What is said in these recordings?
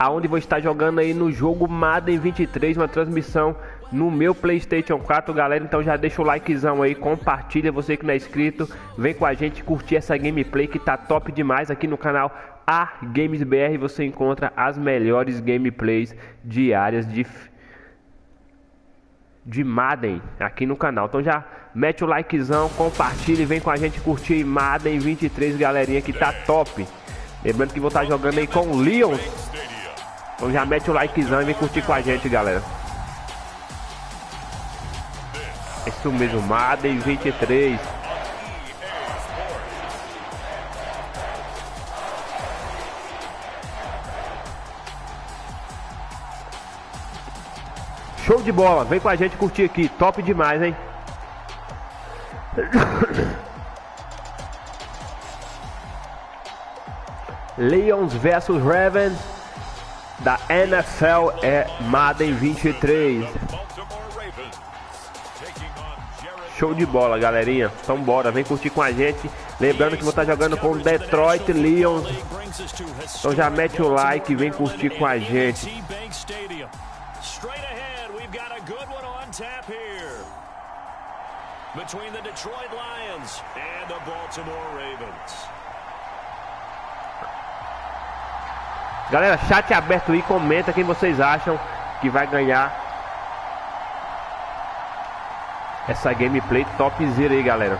aonde vou estar jogando aí no jogo Madden 23, uma transmissão no meu PlayStation 4, galera. Então já deixa o likezão aí, compartilha, você que não é inscrito, vem com a gente curtir essa gameplay que tá top demais aqui no canal A Games BR. Você encontra as melhores gameplays diárias de Madden aqui no canal. Então já mete o likezão, compartilha e vem com a gente curtir Madden 23, galerinha, que tá top. Lembrando que vou estar jogando aí com o Lions. Então já mete o likezão e vem curtir com a gente, galera. Isso mesmo, Madden 23. Show de bola, vem com a gente curtir aqui, top demais, hein? Lions versus Ravens da NFL é Madden 23. Show de bola, galerinha. Então bora, vem curtir com a gente. Lembrando que vou estar jogando com o Detroit Lions. Então já mete o like e vem curtir com a gente. Between the Detroit Lions and the Baltimore Ravens. Galera, chat aberto aí, comenta quem vocês acham que vai ganhar essa gameplay topzera aí, galera.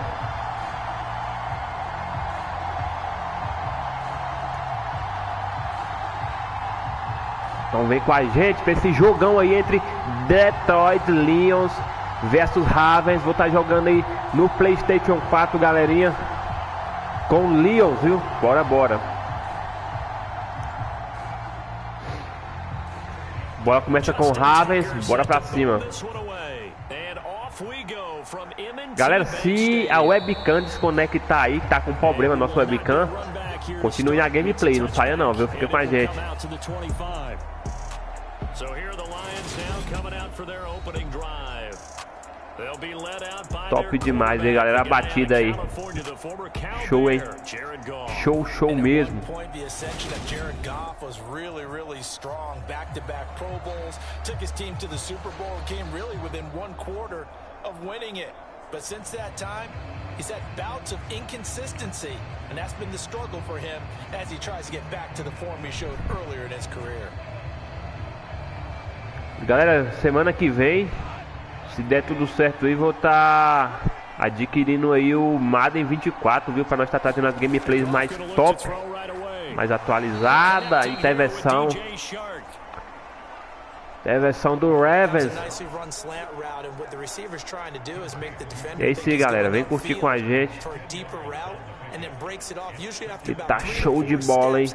Então vem com a gente pra esse jogão aí entre Detroit Lions versus Ravens. Vou estar jogando aí no PlayStation 4, galerinha, com Lions, viu? Bora, bora. Bora, começa com Ravens, bora pra cima. Galera, se a webcam desconectar aí, que tá com problema, nosso webcam, continue na gameplay, não saia não, viu? Fica com a gente. Top demais aí, galera, a batida aí. Show, hein? Show, show mesmo. But since that time, he's had bouts of inconsistency, and that's been the struggle for him as he tries to get back to the form he showed earlier in his career. Galera, semana que vem, se der tudo certo aí, vou estar adquirindo aí o Madden 24, viu? Para nós estar trazendo as gameplays mais top, mais atualizada, e tem versão do Ravens. E é isso aí, galera, vem curtir com a gente. E tá show de bola, hein?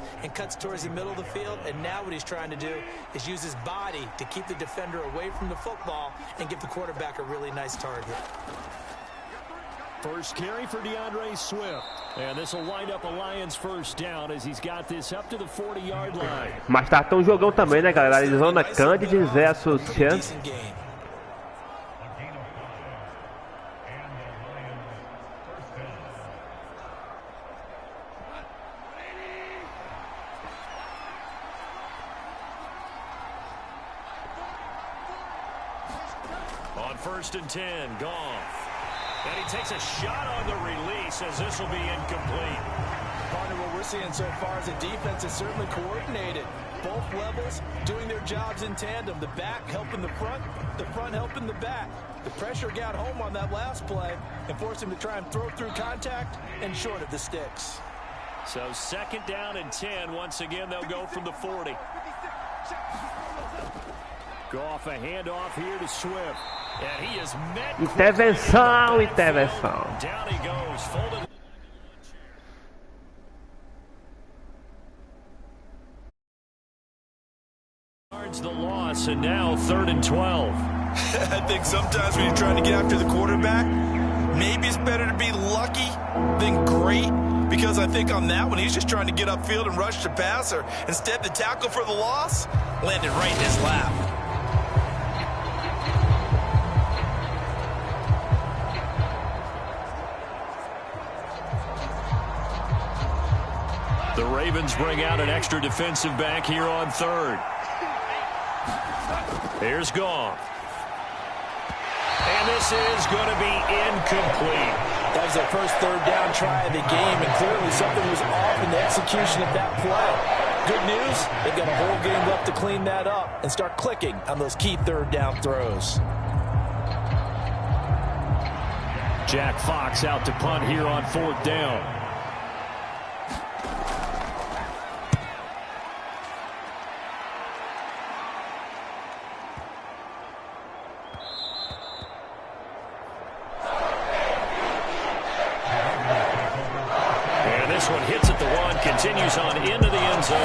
First carry for DeAndre Swift, and this will wind up a Lions first down as he's got this up to the 40-yard line. Mas tá tão jogão também, né, galera? Arizona Candidate versus Chance. On 1st and 10, Goff. And he takes a shot on the release as this will be incomplete. Partner, what we're seeing so far is a defense is certainly coordinated. Both levels doing their jobs in tandem. The back helping the front helping the back. The pressure got home on that last play and forced him to try and throw through contact and short of the sticks. So 2nd down and 10. Once again, they'll go from the 40. Goff, a handoff here to Swift. And he is met. Intervenção, intervenção. Down he goes, folded. The loss, and now 3rd and 12. I think sometimes when you're trying to get after the quarterback, maybe it's better to be lucky than great, because I think on that one he's just trying to get upfield and rush the passer. Instead, the tackle for the loss landed right in his lap. The Ravens bring out an extra defensive back here on third. Here's Goff. And this is going to be incomplete. That was their first third down try of the game, and clearly something was off in the execution of that play. Good news, they've got a whole game left to clean that up and start clicking on those key third down throws. Jack Fox out to punt here on fourth down. And this one hits at the one, continues on into the end zone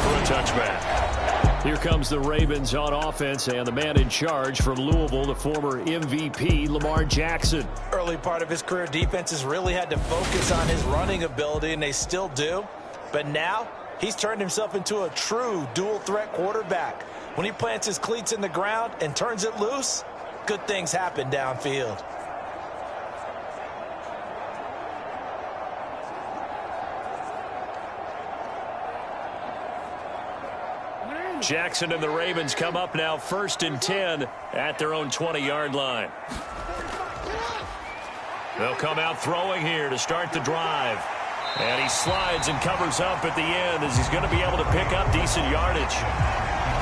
for a touchback. Here comes the Ravens on offense, and the man in charge from Louisville, the former MVP, Lamar Jackson. Early part of his career, defenses really had to focus on his running ability, and they still do. But now, he's turned himself into a true dual-threat quarterback. When he plants his cleats in the ground and turns it loose, good things happen downfield. Jackson and the Ravens come up now 1st and 10 at their own 20-yard line. They'll come out throwing here to start the drive. And he slides and covers up at the end as he's going to be able to pick up decent yardage.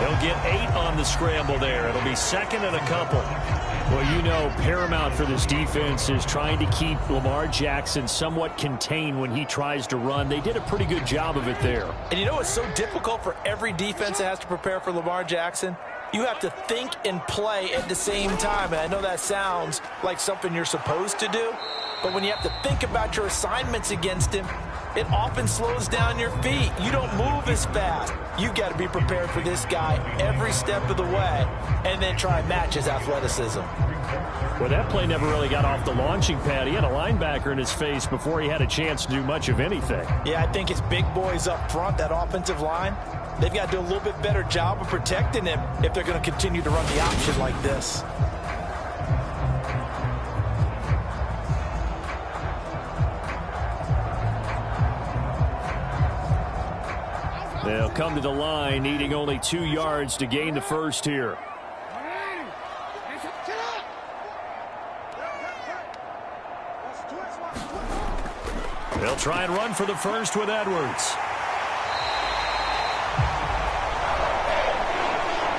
He'll get 8 on the scramble there. It'll be 2nd and a couple. Well, you know, paramount for this defense is trying to keep Lamar Jackson somewhat contained when he tries to run. They did a pretty good job of it there. And you know it's so difficult for every defense that has to prepare for Lamar Jackson? You have to think and play at the same time. And I know that sounds like something you're supposed to do, but when you have to think about your assignments against him, it often slows down your feet. You don't move as fast. You got to be prepared for this guy every step of the way and then try and match his athleticism. Well, that play never really got off the launching pad. He had a linebacker in his face before he had a chance to do much of anything. Yeah, I think his big boys up front, that offensive line, they've got to do a little bit better job of protecting him if they're going to continue to run the option like this. They'll come to the line, needing only 2 yards to gain the first here. They'll try and run for the first with Edwards.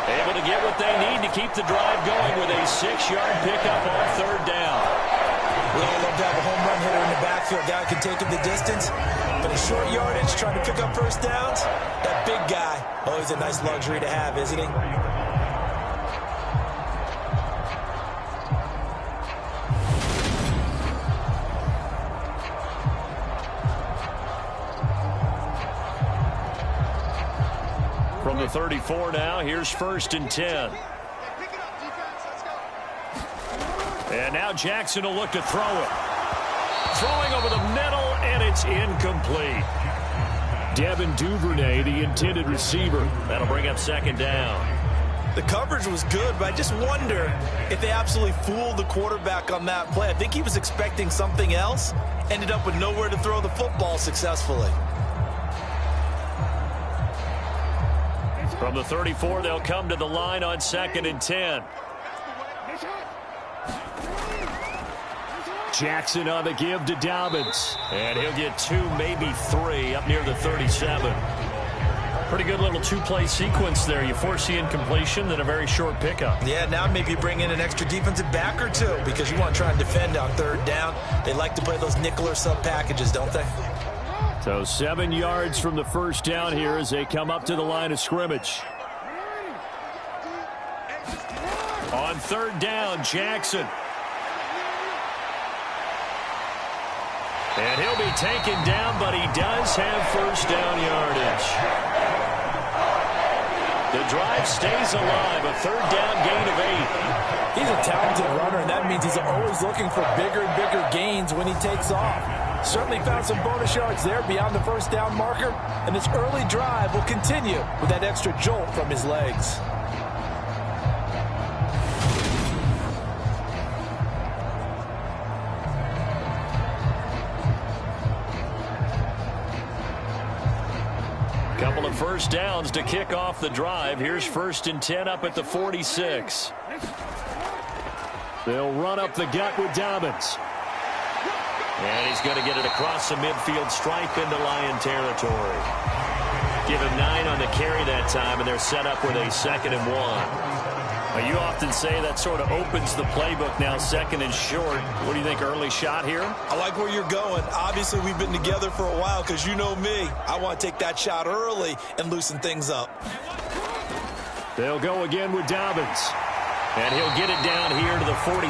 Able to get what they need to keep the drive going with a 6-yard pickup on third down. We all love to have a home run hitter in the backfield. Guy can take it the distance. But a short yardage, trying to pick up first downs, that big guy, always a nice luxury to have, isn't he? From the 34 now, here's 1st and 10. And now Jackson will look to throw it. Throwing over the middle, and it's incomplete. Devin Duvernay, the intended receiver. That'll bring up 2nd down. The coverage was good, but I just wonder if they absolutely fooled the quarterback on that play. I think he was expecting something else, ended up with nowhere to throw the football successfully. From the 34, they'll come to the line on 2nd and 10. Jackson on the give to Dobbins. And he'll get 2, maybe 3 up near the 37. Pretty good little 2-play sequence there. You force the incompletion, then a very short pickup. Yeah, now maybe bring in an extra defensive back or 2 because you want to try and defend on third down. They like to play those nickel or sub packages, don't they? So 7 yards from the first down here as they come up to the line of scrimmage. On third down, Jackson. And he'll be taken down, but he does have first down yardage. The drive stays alive, a third down gain of 8. He's a talented runner, and that means he's always looking for bigger and bigger gains when he takes off. Certainly found some bonus yards there beyond the first down marker, and this early drive will continue with that extra jolt from his legs. first downs to kick off the drive. Here's 1st and 10 up at the 46. They'll run up the gut with Dobbins. And he's going to get it across the midfield stripe into Lion territory. Give him 9 on the carry that time, and they're set up with a 2nd and 1. Well, you often say that sort of opens the playbook now, 2nd and short. What do you think, early shot here? I like where you're going. Obviously, we've been together for a while because you know me. I want to take that shot early and loosen things up. They'll go again with Dobbins. And he'll get it down here to the 43.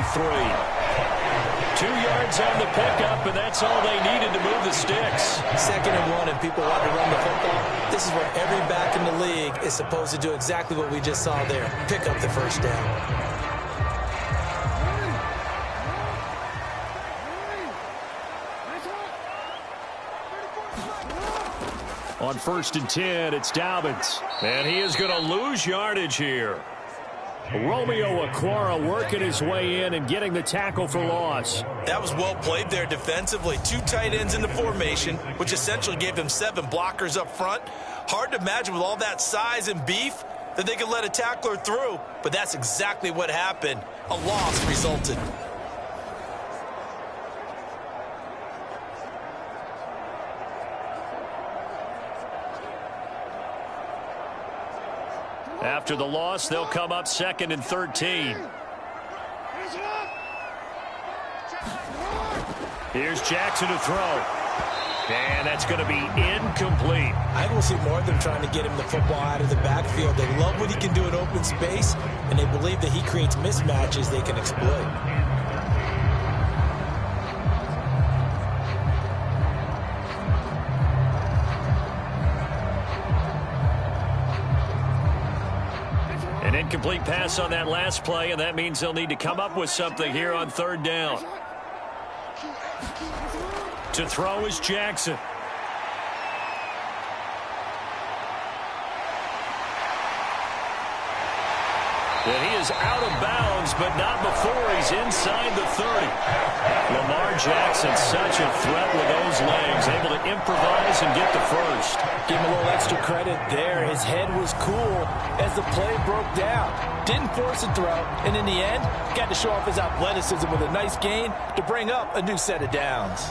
2 yards on the pickup, and that's all they needed to move the sticks. 2nd and 1, and people want to run the football. This is where every back in the league is supposed to do exactly what we just saw there. Pick up the first down. On 1st and 10, it's Dobbins. And he is going to lose yardage here. Romeo Okwara working his way in and getting the tackle for loss. That was well played there defensively. 2 tight ends in the formation, which essentially gave them 7 blockers up front. Hard to imagine with all that size and beef that they could let a tackler through, but that's exactly what happened. A loss resulted. After the loss, they'll come up 2nd and 13. Here's Jackson to throw. And that's going to be incomplete. I think we'll see more of them trying to get him the football out of the backfield. They love what he can do in open space, and they believe that he creates mismatches they can exploit. An incomplete pass on that last play, and that means they'll need to come up with something here on 3rd down. To throw is Jackson. And he is out of bounds, but not before he's inside the 30. Lamar Jackson, such a threat with those legs, able to improvise and get the first. Give him a little extra credit there. His head was cool as the play broke down. Didn't force a throw, and in the end, got to show off his athleticism with a nice gain to bring up a new set of downs.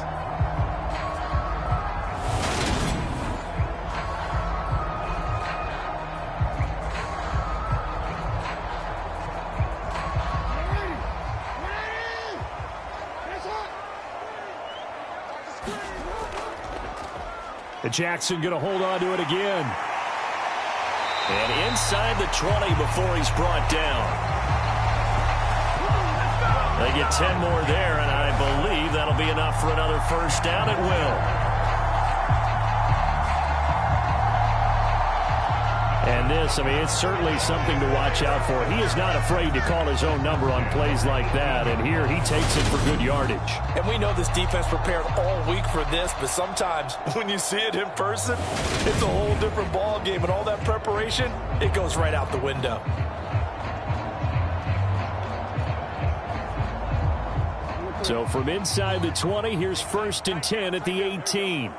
Jackson going to hold on to it again. And inside the 20 before he's brought down. They get 10 more there, and I believe that'll be enough for another first down. It will. And this, I mean, it's certainly something to watch out for. He is not afraid to call his own number on plays like that, and here he takes it for good yardage. And we know this defense prepared all week for this, but sometimes when you see it in person, it's a whole different ball game, and all that preparation, it goes right out the window. So from inside the 20, here's 1st and 10 at the 18.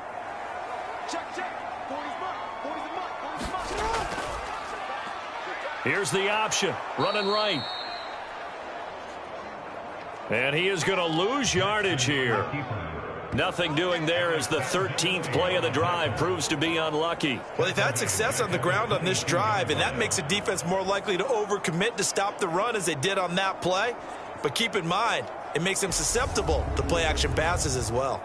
Here's the option, running right. And he is going to lose yardage here. Nothing doing there as the 13th play of the drive proves to be unlucky. Well, they've had success on the ground on this drive, and that makes a defense more likely to overcommit to stop the run as they did on that play. But keep in mind, it makes them susceptible to play-action passes as well.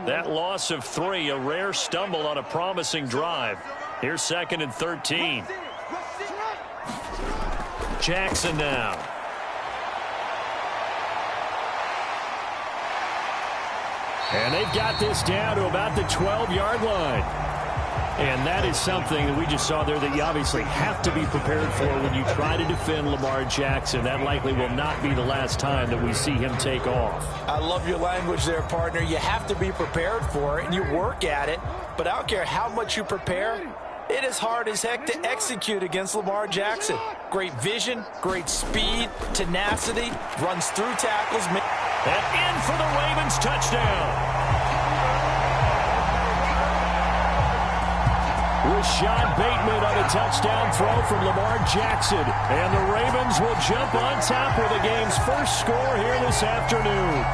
That loss of 3, a rare stumble on a promising drive. Here's 2nd and 13. Jackson now. And they've got this down to about the 12-yard line. And that is something that we just saw there that you obviously have to be prepared for when you try to defend Lamar Jackson. That likely will not be the last time that we see him take off. I love your language there, partner. You have to be prepared for it, and you work at it. But I don't care how much you prepare, it is hard as heck to execute against Lamar Jackson. Great vision, great speed, tenacity, runs through tackles. And in for the Ravens touchdown. Rashad Bateman on a touchdown throw from Lamar Jackson. And the Ravens will jump on top with the game's first score here this afternoon.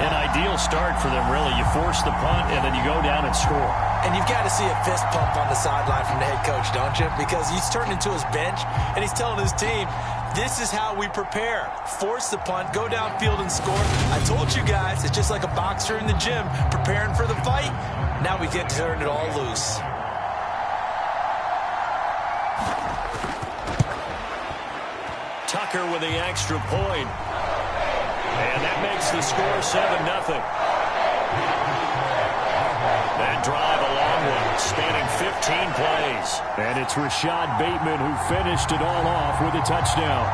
An ideal start for them, really. You force the punt, and then you go down and score. And you've got to see a fist pump on the sideline from the head coach, don't you? Because he's turned into his bench, and he's telling his team, this is how we prepare. Force the punt, go downfield and score. I told you guys, it's just like a boxer in the gym preparing for the fight. Now we get to turn it all loose. Tucker with the extra point. And that makes the score 7-0. That drive, a long one, spanning 15 plays. And it's Rashad Bateman who finished it all off with a touchdown.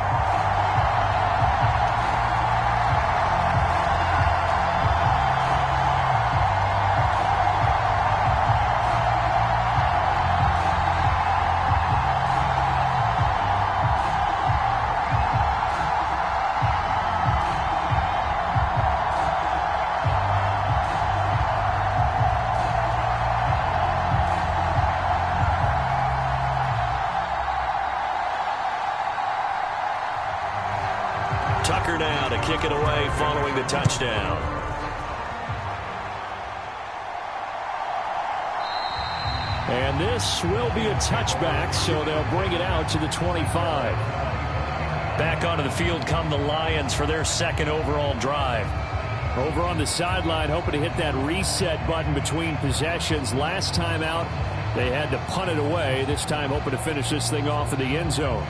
Tucker now to kick it away following the touchdown. And this will be a touchback, so they'll bring it out to the 25. Back onto the field come the Lions for their second overall drive. Over on the sideline, hoping to hit that reset button between possessions. Last time out, they had to punt it away. This time hoping to finish this thing off in the end zone.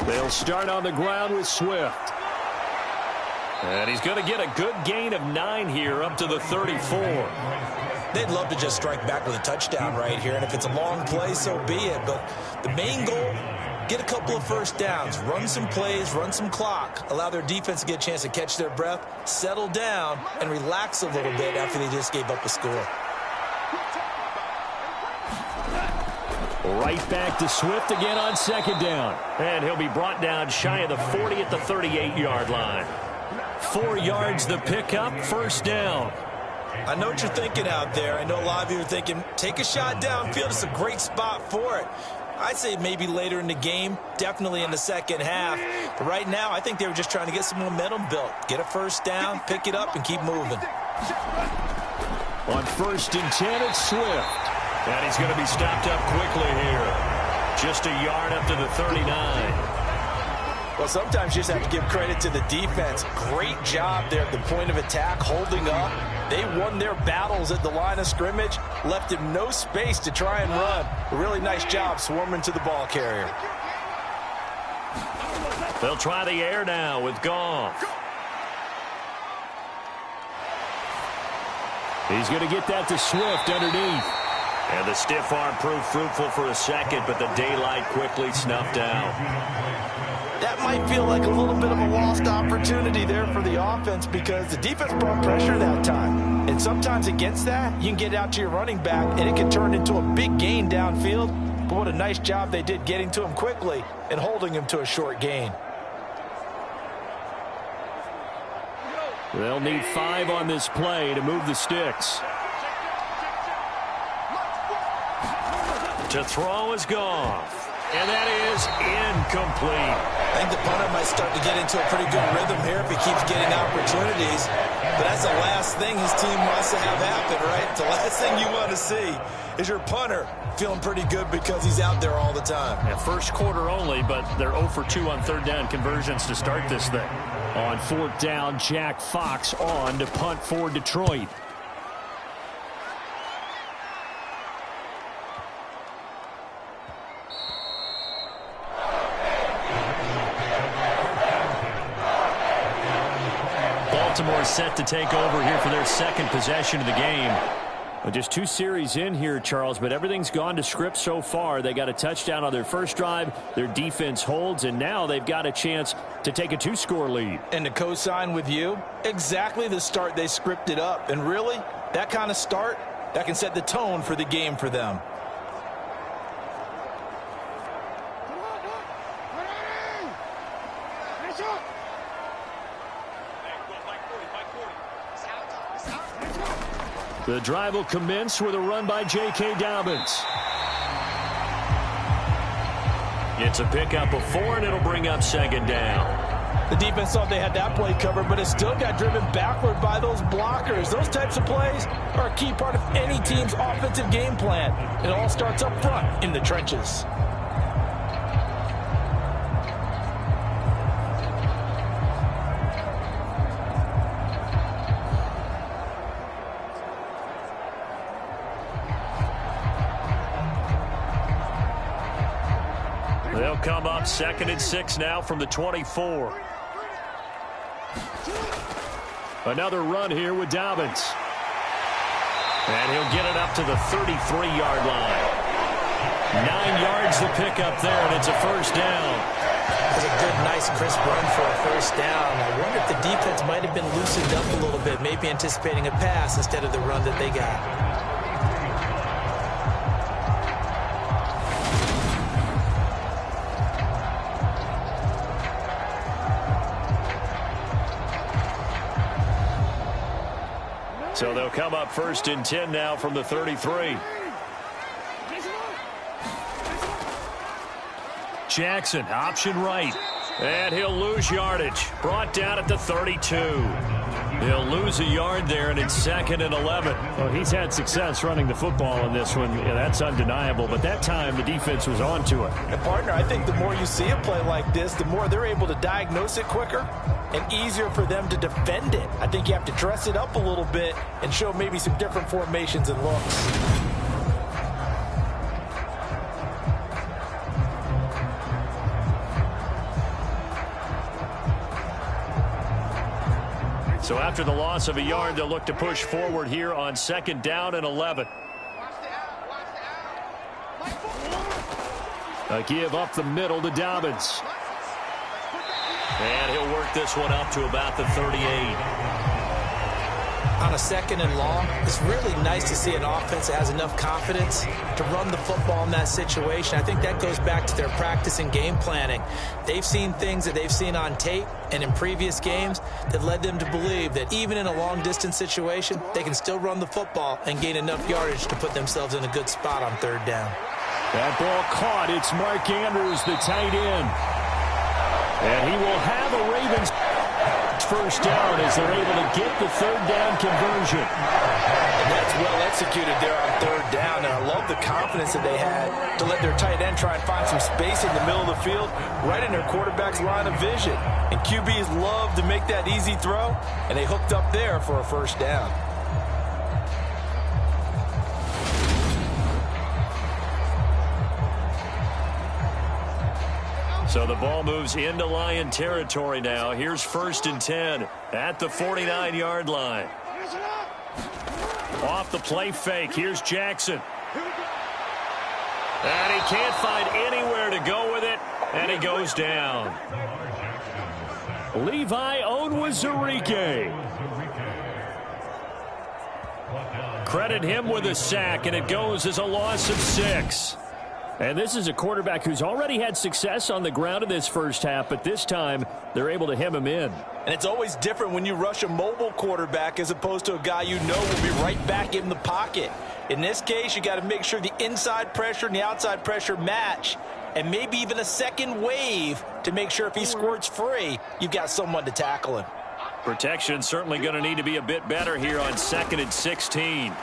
They'll start on the ground with Swift. And he's going to get a good gain of 9 here up to the 34. They'd love to just strike back with a touchdown right here, and if it's a long play, so be it. But the main goal, get a couple of first downs, run some plays, run some clock, allow their defense to get a chance to catch their breath, settle down, and relax a little bit after they just gave up a score. Right back to Swift again on second down. And he'll be brought down shy of the 40 at the 38-yard line. 4 yards the pickup, first down. I know what you're thinking out there. I know a lot of you are thinking, take a shot downfield. It's a great spot for it. I'd say maybe later in the game, definitely in the second half. But right now, I think they were just trying to get some momentum built. Get a first down, pick it up, and keep moving. On 1st and 10, it's Swift. And he's going to be stopped up quickly here. Just a yard up to the 39. Well, sometimes you just have to give credit to the defense. Great job there at the point of attack, holding up. They won their battles at the line of scrimmage, left him no space to try and run. A really nice job swarming to the ball carrier. They'll try the air now with Goff. He's going to get that to Swift underneath. And the stiff arm proved fruitful for a second, but the daylight quickly snuffed out. That might feel like a little bit of a lost opportunity there for the offense because the defense brought pressure that time. And sometimes against that, you can get out to your running back, and it can turn into a big gain downfield. But what a nice job they did getting to him quickly and holding him to a short gain. They'll need 5 on this play to move the sticks. To throw is Goff. And that is incomplete. I think the punter might start to get into a pretty good rhythm here if he keeps getting opportunities. But that's the last thing his team wants to have happen, right? The last thing you want to see is your punter feeling pretty good because he's out there all the time. Yeah, first quarter only, but they're 0 for 2 on third down conversions to start this thing. On fourth down, Jack Fox on to punt for Detroit. Baltimore set to take over here for their second possession of the game. Well, just 2 series in here, Charles, but everything's gone to script so far. They got a touchdown on their first drive. Their defense holds, and now they've got a chance to take a 2-score lead. And to co-sign with you, exactly the start they scripted up. And really, that kind of start, that can set the tone for the game for them. The drive will commence with a run by J.K. Dobbins. It's a pickup of 4, and it'll bring up second down. The defense thought they had that play covered, but it still got driven backward by those blockers. Those types of plays are a key part of any team's offensive game plan. It all starts up front in the trenches. They'll come up 2nd and 6 now from the 24. Another run here with Dobbins. And he'll get it up to the 33-yard line. 9 yards to pick up there, and it's a first down. That's a good, nice, crisp run for a first down. I wonder if the defense might have been loosened up a little bit, maybe anticipating a pass instead of the run that they got. So they'll come up 1st and 10 now from the 33. Jackson, option right. And he'll lose yardage. Brought down at the 32. He'll lose a yard there, and it's 2nd and 11. Well, he's had success running the football in this one. Yeah, that's undeniable. But that time, the defense was on to it. And, partner, I think the more you see a play like this, the more they're able to diagnose it quicker and easier for them to defend it. I think you have to dress it up a little bit and show maybe some different formations and looks. So after the loss of a yard, they'll look to push forward here on 2nd down and 11. A give up the middle to Dobbins. And he'll work this one up to about the 38. On a 2nd and long, it's really nice to see an offense that has enough confidence to run the football in that situation. I think that goes back to their practice and game planning. They've seen things that they've seen on tape and in previous games that led them to believe that even in a long-distance situation, they can still run the football and gain enough yardage to put themselves in a good spot on 3rd down. That ball caught. It's Mark Andrews, the tight end. And he will have a Ravens first down as they're able to get the 3rd down conversion. And that's well executed there on 3rd down. And I love the confidence that they had to let their tight end try and find some space in the middle of the field, right in their quarterback's line of vision. And QBs love to make that easy throw, and they hooked up there for a first down. So the ball moves into Lion territory now. Here's 1st and 10 at the 49-yard line. Off the play fake. Here's Jackson. And he can't find anywhere to go with it, and he goes down. Levi Onwuzurike. Credit him with a sack, and it goes as a loss of 6. And this is a quarterback who's already had success on the ground in this first half, but this time they're able to hem him in. And it's always different when you rush a mobile quarterback as opposed to a guy you know will be right back in the pocket. In this case, you got to make sure the inside pressure and the outside pressure match. and maybe even a second wave to make sure if he squirts free, you've got someone to tackle him. Protection certainly going to need to be a bit better here on 2nd and 16.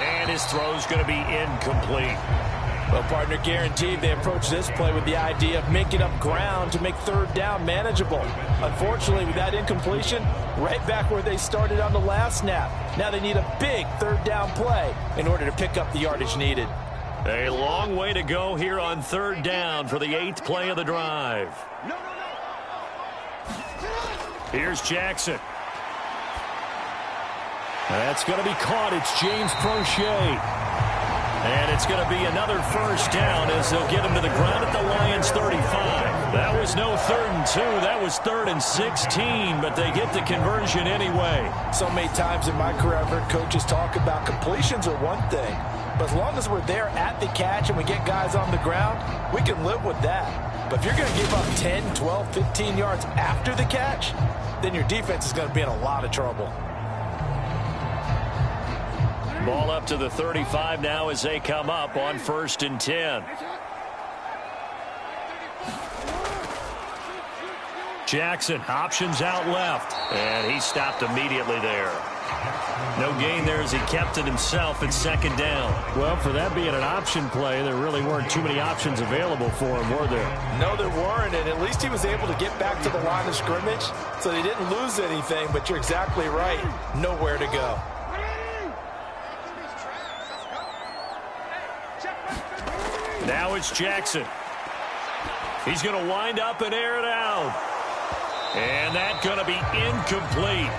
And his throw's going to be incomplete. Well, partner, guaranteed they approach this play with the idea of making up ground to make 3rd down manageable. Unfortunately, with that incompletion, right back where they started on the last snap. Now they need a big 3rd down play in order to pick up the yardage needed. A long way to go here on 3rd down for the 8th play of the drive. Here's Jackson. That's going to be caught. It's James Prochet. And it's going to be another 1st down as they'll get him to the ground at the Lions 35. That was no 3rd and 2. That was 3rd and 16, but they get the conversion anyway. So many times in my career, I've heard coaches talk about completions are one thing, but as long as we're there at the catch and we get guys on the ground, we can live with that. But if you're going to give up 10, 12, 15 yards after the catch, then your defense is going to be in a lot of trouble. Ball up to the 35 now as they come up on 1st and 10. Jackson options out left, and he stopped immediately there. No gain there as he kept it himself at 2nd down. Well, for that being an option play, there really weren't too many options available for him, were there? No, there weren't, and at least he was able to get back to the line of scrimmage, so they didn't lose anything, but you're exactly right. Nowhere to go. Now it's Jackson. He's going to wind up and air it out. And that's going to be incomplete.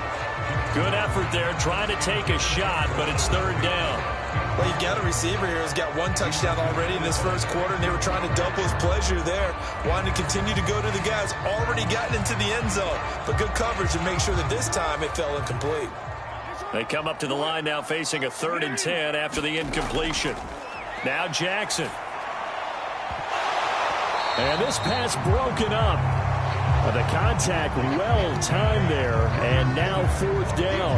Good effort there trying to take a shot, but it's 3rd down. Well, you've got a receiver here who's got 1 touchdown already in this 1st quarter, and they were trying to double his pleasure there, wanting to continue to go to the guys already gotten into the end zone. But good coverage to make sure that this time it fell incomplete. They come up to the line now facing a 3rd and 10 after the incompletion. Now Jackson. And this pass broken up. The contact well timed there, and now 4th down.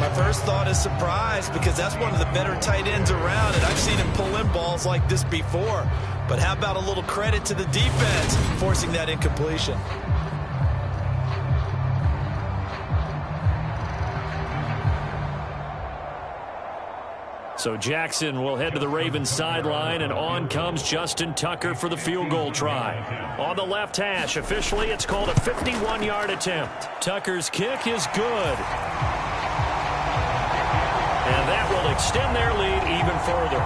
My first thought is surprise because that's one of the better tight ends around, and I've seen him pull in balls like this before. But how about a little credit to the defense forcing that incompletion? So Jackson will head to the Ravens sideline, and on comes Justin Tucker for the field goal try. On the left hash, officially it's called a 51-yard attempt. Tucker's kick is good. And that will extend their lead even further.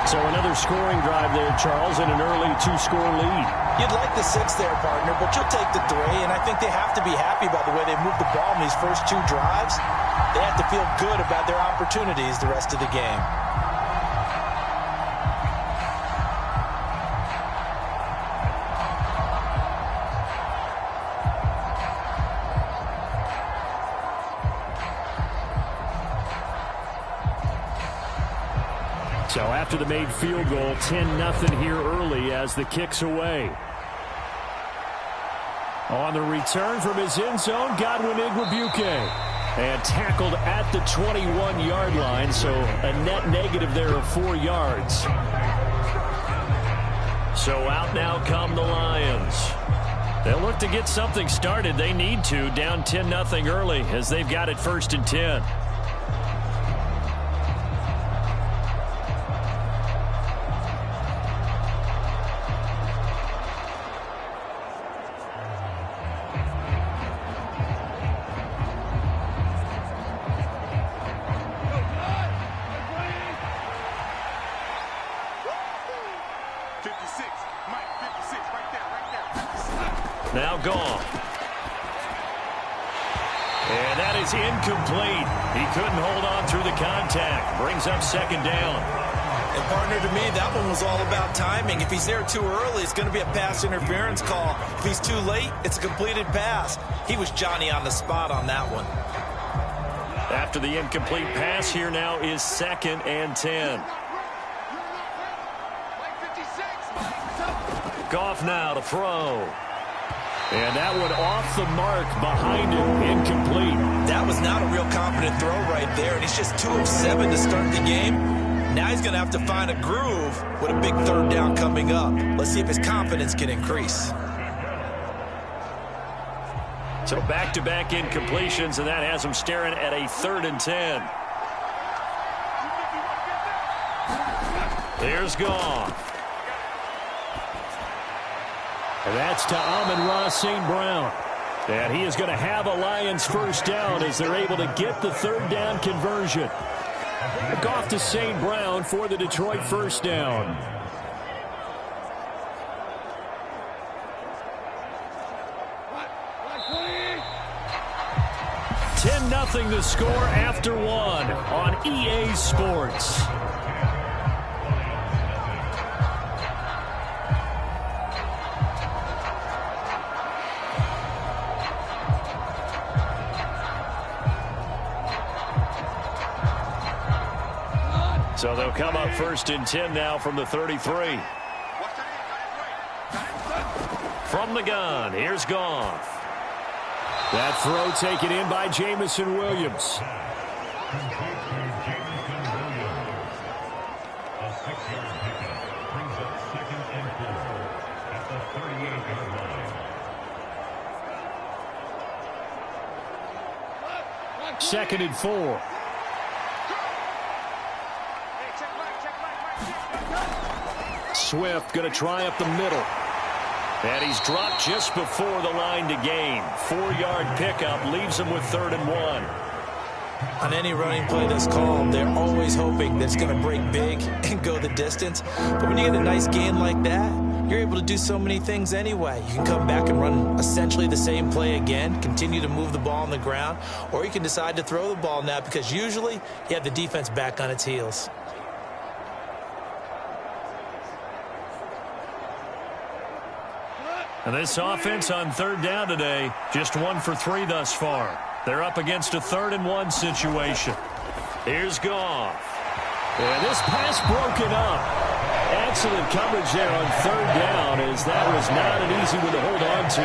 So another scoring drive there, Charles, and an early 2-score lead. You'd like the 6 there, partner, but you'll take the 3, and I think they have to be happy about the way they moved the ball in these first 2 drives. They have to feel good about their opportunities the rest of the game. So after the made field goal, 10-0 here early as the kick's away. On the return from his end zone, Godwin Igwebuike. And tackled at the 21-yard line, so a net negative there of 4 yards. So out now come the Lions. They'll look to get something started. They need to, down 10-0 early as they've got it 1st and 10. Now gone. And that is incomplete. He couldn't hold on through the contact. Brings up 2nd down. And partner, to me, that one was all about timing. If he's there too early, it's going to be a pass interference call. If he's too late, it's a completed pass. He was Johnny on the spot on that one. After the incomplete pass, here now is 2nd and 10. Goff now to throw. And that one off the mark behind him, incomplete. That was not a real confident throw right there, and he's just 2 of 7 to start the game. Now he's going to have to find a groove with a big third down coming up. Let's see if his confidence can increase. So back-to-back incompletions, and that has him staring at a 3rd and 10. There's Goff. And that's to Amon-Ra St. Brown. And he is going to have a Lions first down as they're able to get the 3rd down conversion. Goff to St. Brown for the Detroit first down. $10-0 the score after 1 on EA Sports. So they'll come up 1st and 10 now from the 33. From the gun, here's Goff. That throw taken in by Jamison Williams. Second and 4. Swift going to try up the middle. And he's dropped just before the line to gain. 4-yard pickup leaves him with 3rd and 1. On any running play that's called, they're always hoping that it's going to break big and go the distance. But when you get a nice gain like that, you're able to do so many things anyway. You can come back and run essentially the same play again, continue to move the ball on the ground, or you can decide to throw the ball now because usually you have the defense back on its heels. And this offense on 3rd down today, just 1 for 3 thus far. They're up against a 3rd and 1 situation. Here's Goff. And this pass broken up. Excellent coverage there on 3rd down, as that was not an easy one to hold on to.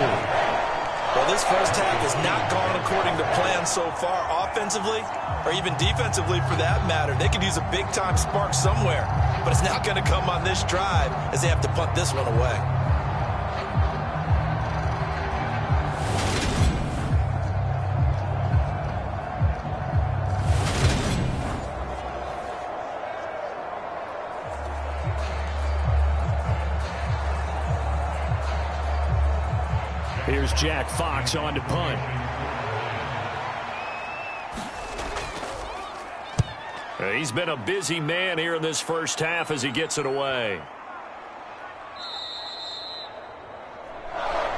Well, this first half has not gone according to plan so far offensively or even defensively for that matter. They could use a big-time spark somewhere, but it's not going to come on this drive as they have to punt this one away. Here's Jack Fox on to punt. He's been a busy man here in this first half as he gets it away.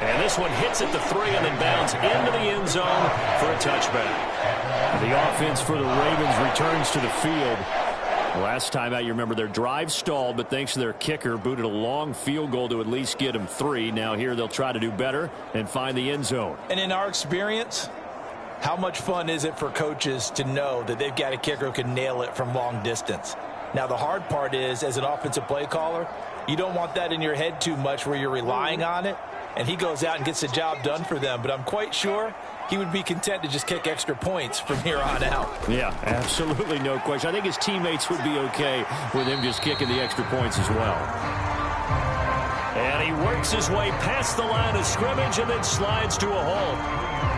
And this one hits at the 3 and then bounds into the end zone for a touchback. The offense for the Ravens returns to the field. Last time out, you remember their drive stalled, but thanks to their kicker, booted a long field goal to at least get them 3. Now here they'll try to do better and find the end zone. And in our experience, how much fun is it for coaches to know that they've got a kicker who can nail it from long distance? Now the hard part is, as an offensive play caller, you don't want that in your head too much where you're relying on it, and he goes out and gets the job done for them. But I'm quite sure he would be content to just kick extra points from here on out. Yeah, absolutely no question. I think his teammates would be okay with him just kicking the extra points as well. And he works his way past the line of scrimmage and then slides to a halt.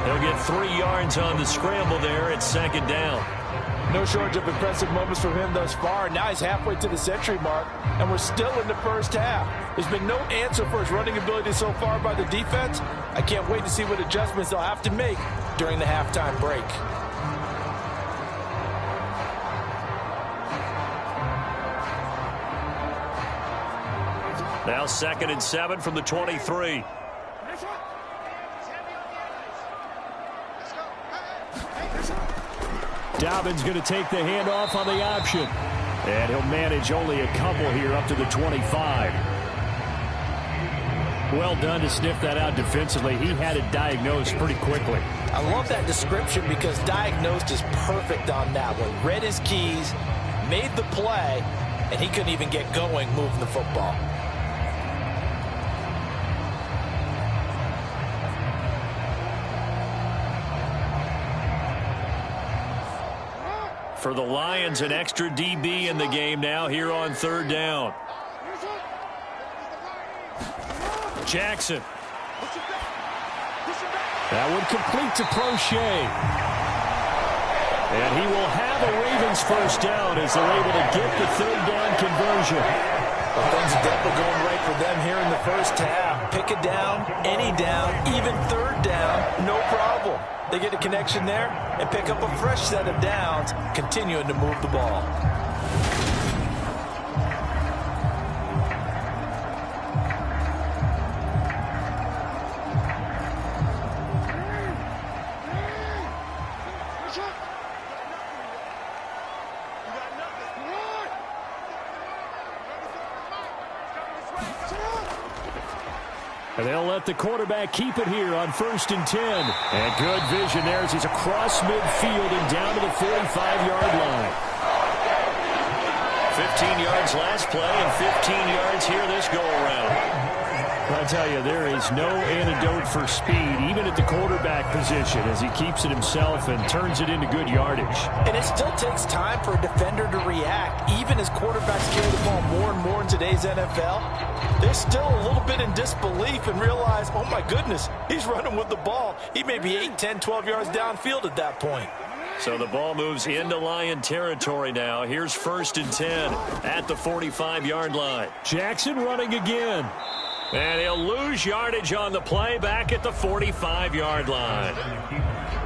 He'll get 3 yards on the scramble there at 2nd down. No shortage of impressive moments from him thus far. Now he's halfway to the century mark, and we're still in the first half. There's been no answer for his running ability so far by the defense. I can't wait to see what adjustments they'll have to make during the halftime break. Now 2nd and 7 from the 23. Dobbins going to take the handoff on the option. And he'll manage only a couple here up to the 25. Well done to sniff that out defensively. He had it diagnosed pretty quickly. I love that description because diagnosed is perfect on that one. Read his keys, made the play, and he couldn't even get going moving the football. For the Lions, an extra DB in the game now here on third down. Jackson. That one complete to Crochet. And he will have a Ravens first down as they're able to get the third down conversion. Well, things are definitely going right for them here in the first half. Pick a down, any down, even third down, no problem. They get a connection there and pick up a fresh set of downs, continuing to move the ball. And they'll let the quarterback keep it here on 1st and 10. And good vision there as he's across midfield and down to the 45-yard line. 15 yards last play and 15 yards here this go-around. I tell you, there is no antidote for speed, even at the quarterback position, as he keeps it himself and turns it into good yardage. And it still takes time for a defender to react. Even as quarterbacks carry the ball more and more in today's NFL, they're still a little bit in disbelief and realize, oh my goodness, he's running with the ball. He may be 8, 10, 12 yards downfield at that point. So the ball moves into Lion territory now. Here's 1st and 10 at the 45-yard line. Jackson running again. And he'll lose yardage on the play back at the 45-yard line.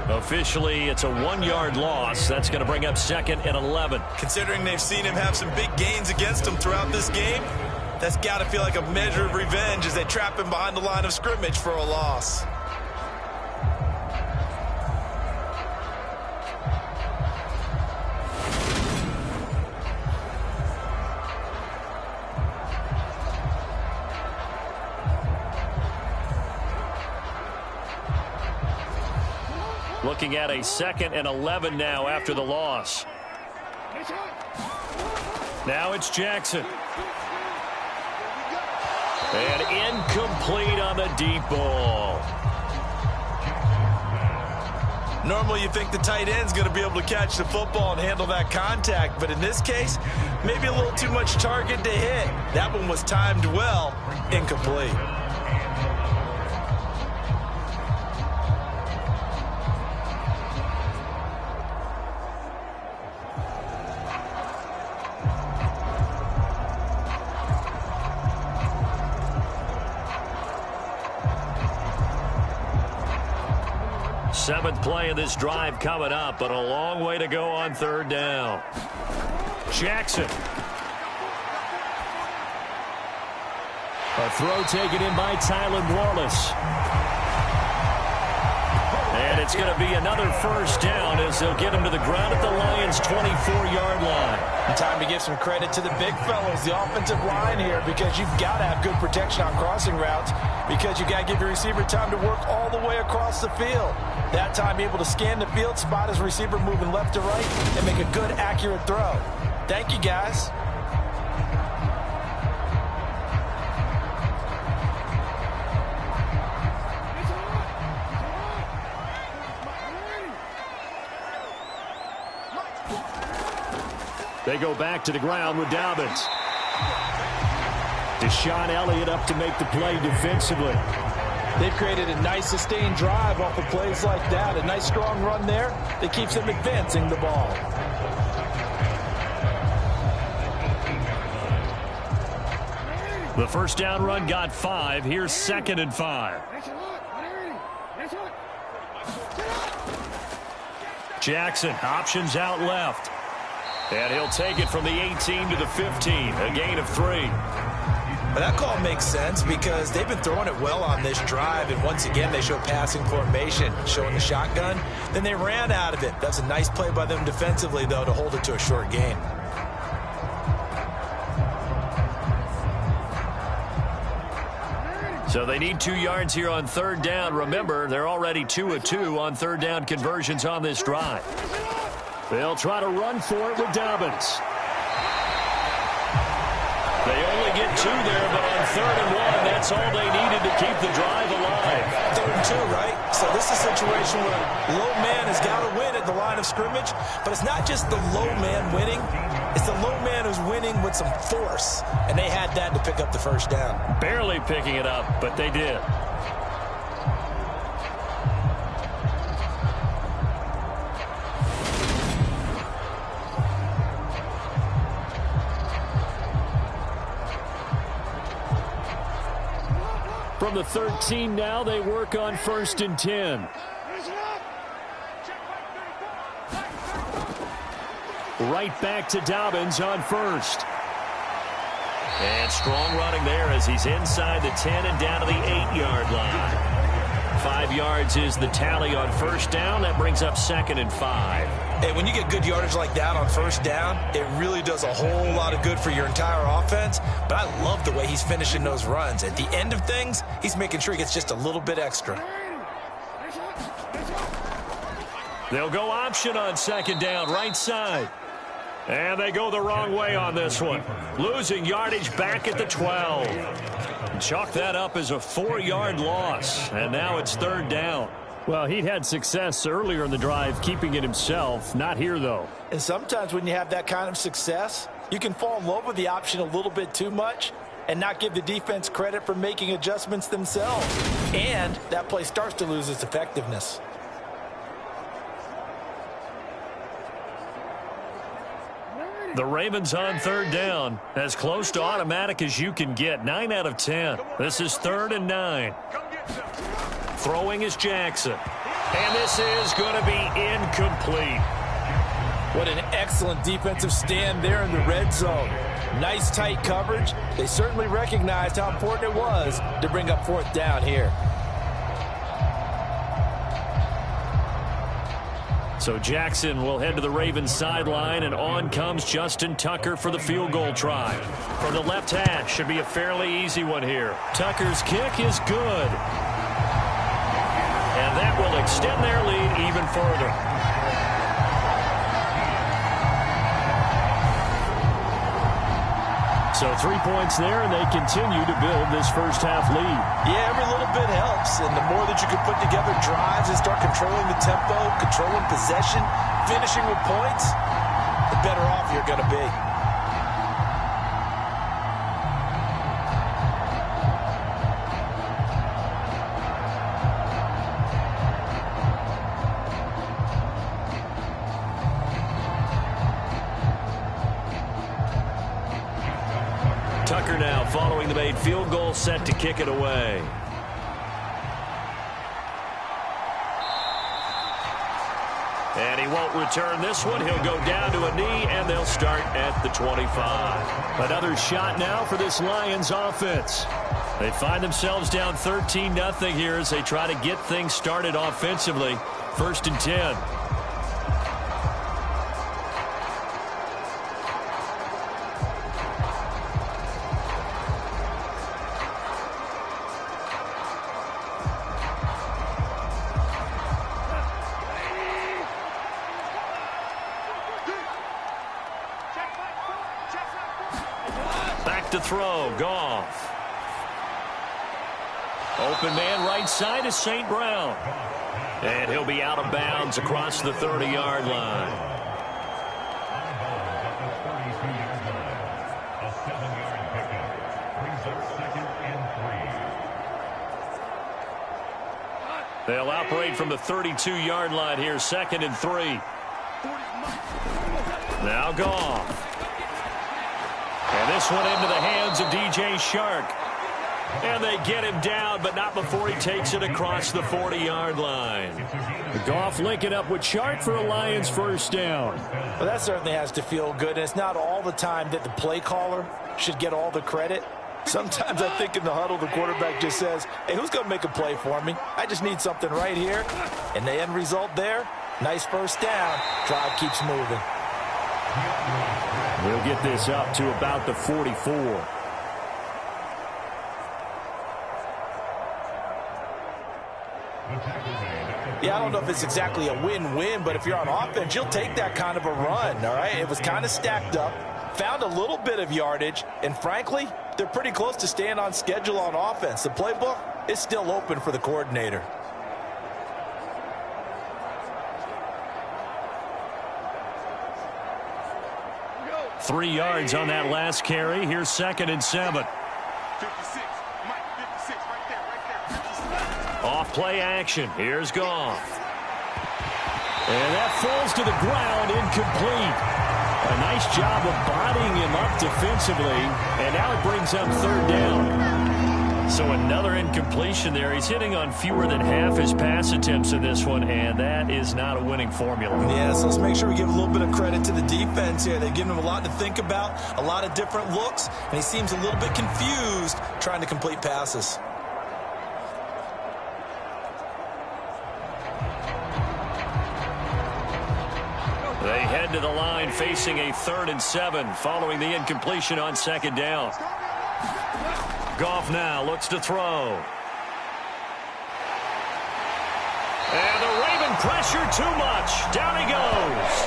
Officially, it's a 1-yard loss. That's going to bring up 2nd and 11. Considering they've seen him have some big gains against them throughout this game, that's got to feel like a measure of revenge as they trap him behind the line of scrimmage for a loss. Looking at a 2nd and 11 now after the loss. Now it's Jackson. And incomplete on the deep ball. Normally you think the tight end's going to be able to catch the football and handle that contact, but in this case, maybe a little too much target to hit. That one was timed well, incomplete. Seventh play of this drive coming up, but a long way to go on third down. Jackson. A throw taken in by Tylan Wallace. And it's going to be another first down as they'll get him to the ground at the Lions' 24-yard line. And time to give some credit to the big fellows, the offensive line here, because you've got to have good protection on crossing routes, because you've got to give your receiver time to work all the way across the field. That time able to scan the field, spot his receiver moving left to right, and make a good, accurate throw. Thank you, guys. They go back to the ground with Dobbins. Deshaun Elliott up to make the play defensively. They've created a nice sustained drive off of plays like that. A nice strong run there that keeps them advancing the ball. The first down run got 5. Here's 2nd and 5. Jackson options out left. And he'll take it from the 18 to the 15. A gain of 3. But that call makes sense because they've been throwing it well on this drive, and once again they show passing formation, showing the shotgun. Then they ran out of it. That's a nice play by them defensively, though, to hold it to a short gain. So they need 2 yards here on third down. Remember, they're already 2 of 2 on third down conversions on this drive. They'll try to run for it with Dobbins. They only get 2 there, but on 3rd and 1, that's all they needed to keep the drive alive. 3rd and 2, right? So this is a situation where low man has got to win at the line of scrimmage, but it's not just the low man winning. It's the low man who's winning with some force, and they had that to pick up the first down. Barely picking it up, but they did. From the 13 now, they work on 1st and 10. Right back to Dobbins on 1st. And strong running there as he's inside the 10 and down to the 8-yard line. 5 yards is the tally on 1st down. That brings up 2nd and 5. Hey, when you get good yardage like that on 1st down, it really does a whole lot of good for your entire offense. But I love the way he's finishing those runs. At the end of things, he's making sure he gets just a little bit extra. They'll go option on 2nd down, right side. And they go the wrong way on this one. Losing yardage back at the 12. Chalk that up as a 4-yard loss. And now it's 3rd down. Well, he'd had success earlier in the drive, keeping it himself. Not here, though. And sometimes when you have that kind of success, you can fall in love with the option a little bit too much and not give the defense credit for making adjustments themselves. And that play starts to lose its effectiveness. The Ravens on 3rd down, as close to automatic as you can get. 9 out of 10. This is 3rd and 9. Throwing is Jackson. And this is going to be incomplete. What an excellent defensive stand there in the red zone. Nice tight coverage. They certainly recognized how important it was to bring up 4th down here. So Jackson will head to the Ravens sideline, and on comes Justin Tucker for the field goal try. From the left hash, should be a fairly easy one here. Tucker's kick is good. And that will extend their lead even further. So 3 points there, and they continue to build this first half lead. Yeah, every little bit helps, and the more that you can put together drives and start controlling the tempo, controlling possession, finishing with points, the better off you're going to be. Tucker now following the made field goal, set to kick it away. And he won't return this one. He'll go down to a knee, and they'll start at the 25. Another shot now for this Lions offense. They find themselves down 13-0 here as they try to get things started offensively. 1st and 10. To throw, Goff. Open man right side is St. Brown. And he'll be out of bounds across the 30-yard line. They'll operate from the 32-yard line here, 2nd and 3. Now Goff. And this one into the hands of DJ Shark. And they get him down, but not before he takes it across the 40-yard line. Goff linking up with Shark for a Lions first down. Well, that certainly has to feel good. And it's not all the time that the play caller should get all the credit. Sometimes I think in the huddle, the quarterback just says, hey, who's going to make a play for me? I just need something right here. And the end result there, nice first down. Drive keeps moving. We'll get this up to about the 44. Yeah, I don't know if it's exactly a win-win, but if you're on offense, you'll take that kind of a run, all right? It was kind of stacked up, found a little bit of yardage, and frankly, they're pretty close to staying on schedule on offense. The playbook is still open for the coordinator. 3 yards on that last carry. Here's 2nd and 7. 56. Mike, 56. Right there. 56. Off play action. Here's Goff. And that falls to the ground, incomplete. A nice job of bodying him up defensively. And now it brings up 3rd down. So another incompletion there. He's hitting on fewer than half his pass attempts in this one, and that is not a winning formula. Yeah, so let's make sure we give a little bit of credit to the defense here. They've given him a lot to think about, a lot of different looks, and he seems a little bit confused trying to complete passes. They head to the line facing a 3rd and 7 following the incompletion on 2nd down. Goff now looks to throw. And the Raven pressure too much. Down he goes.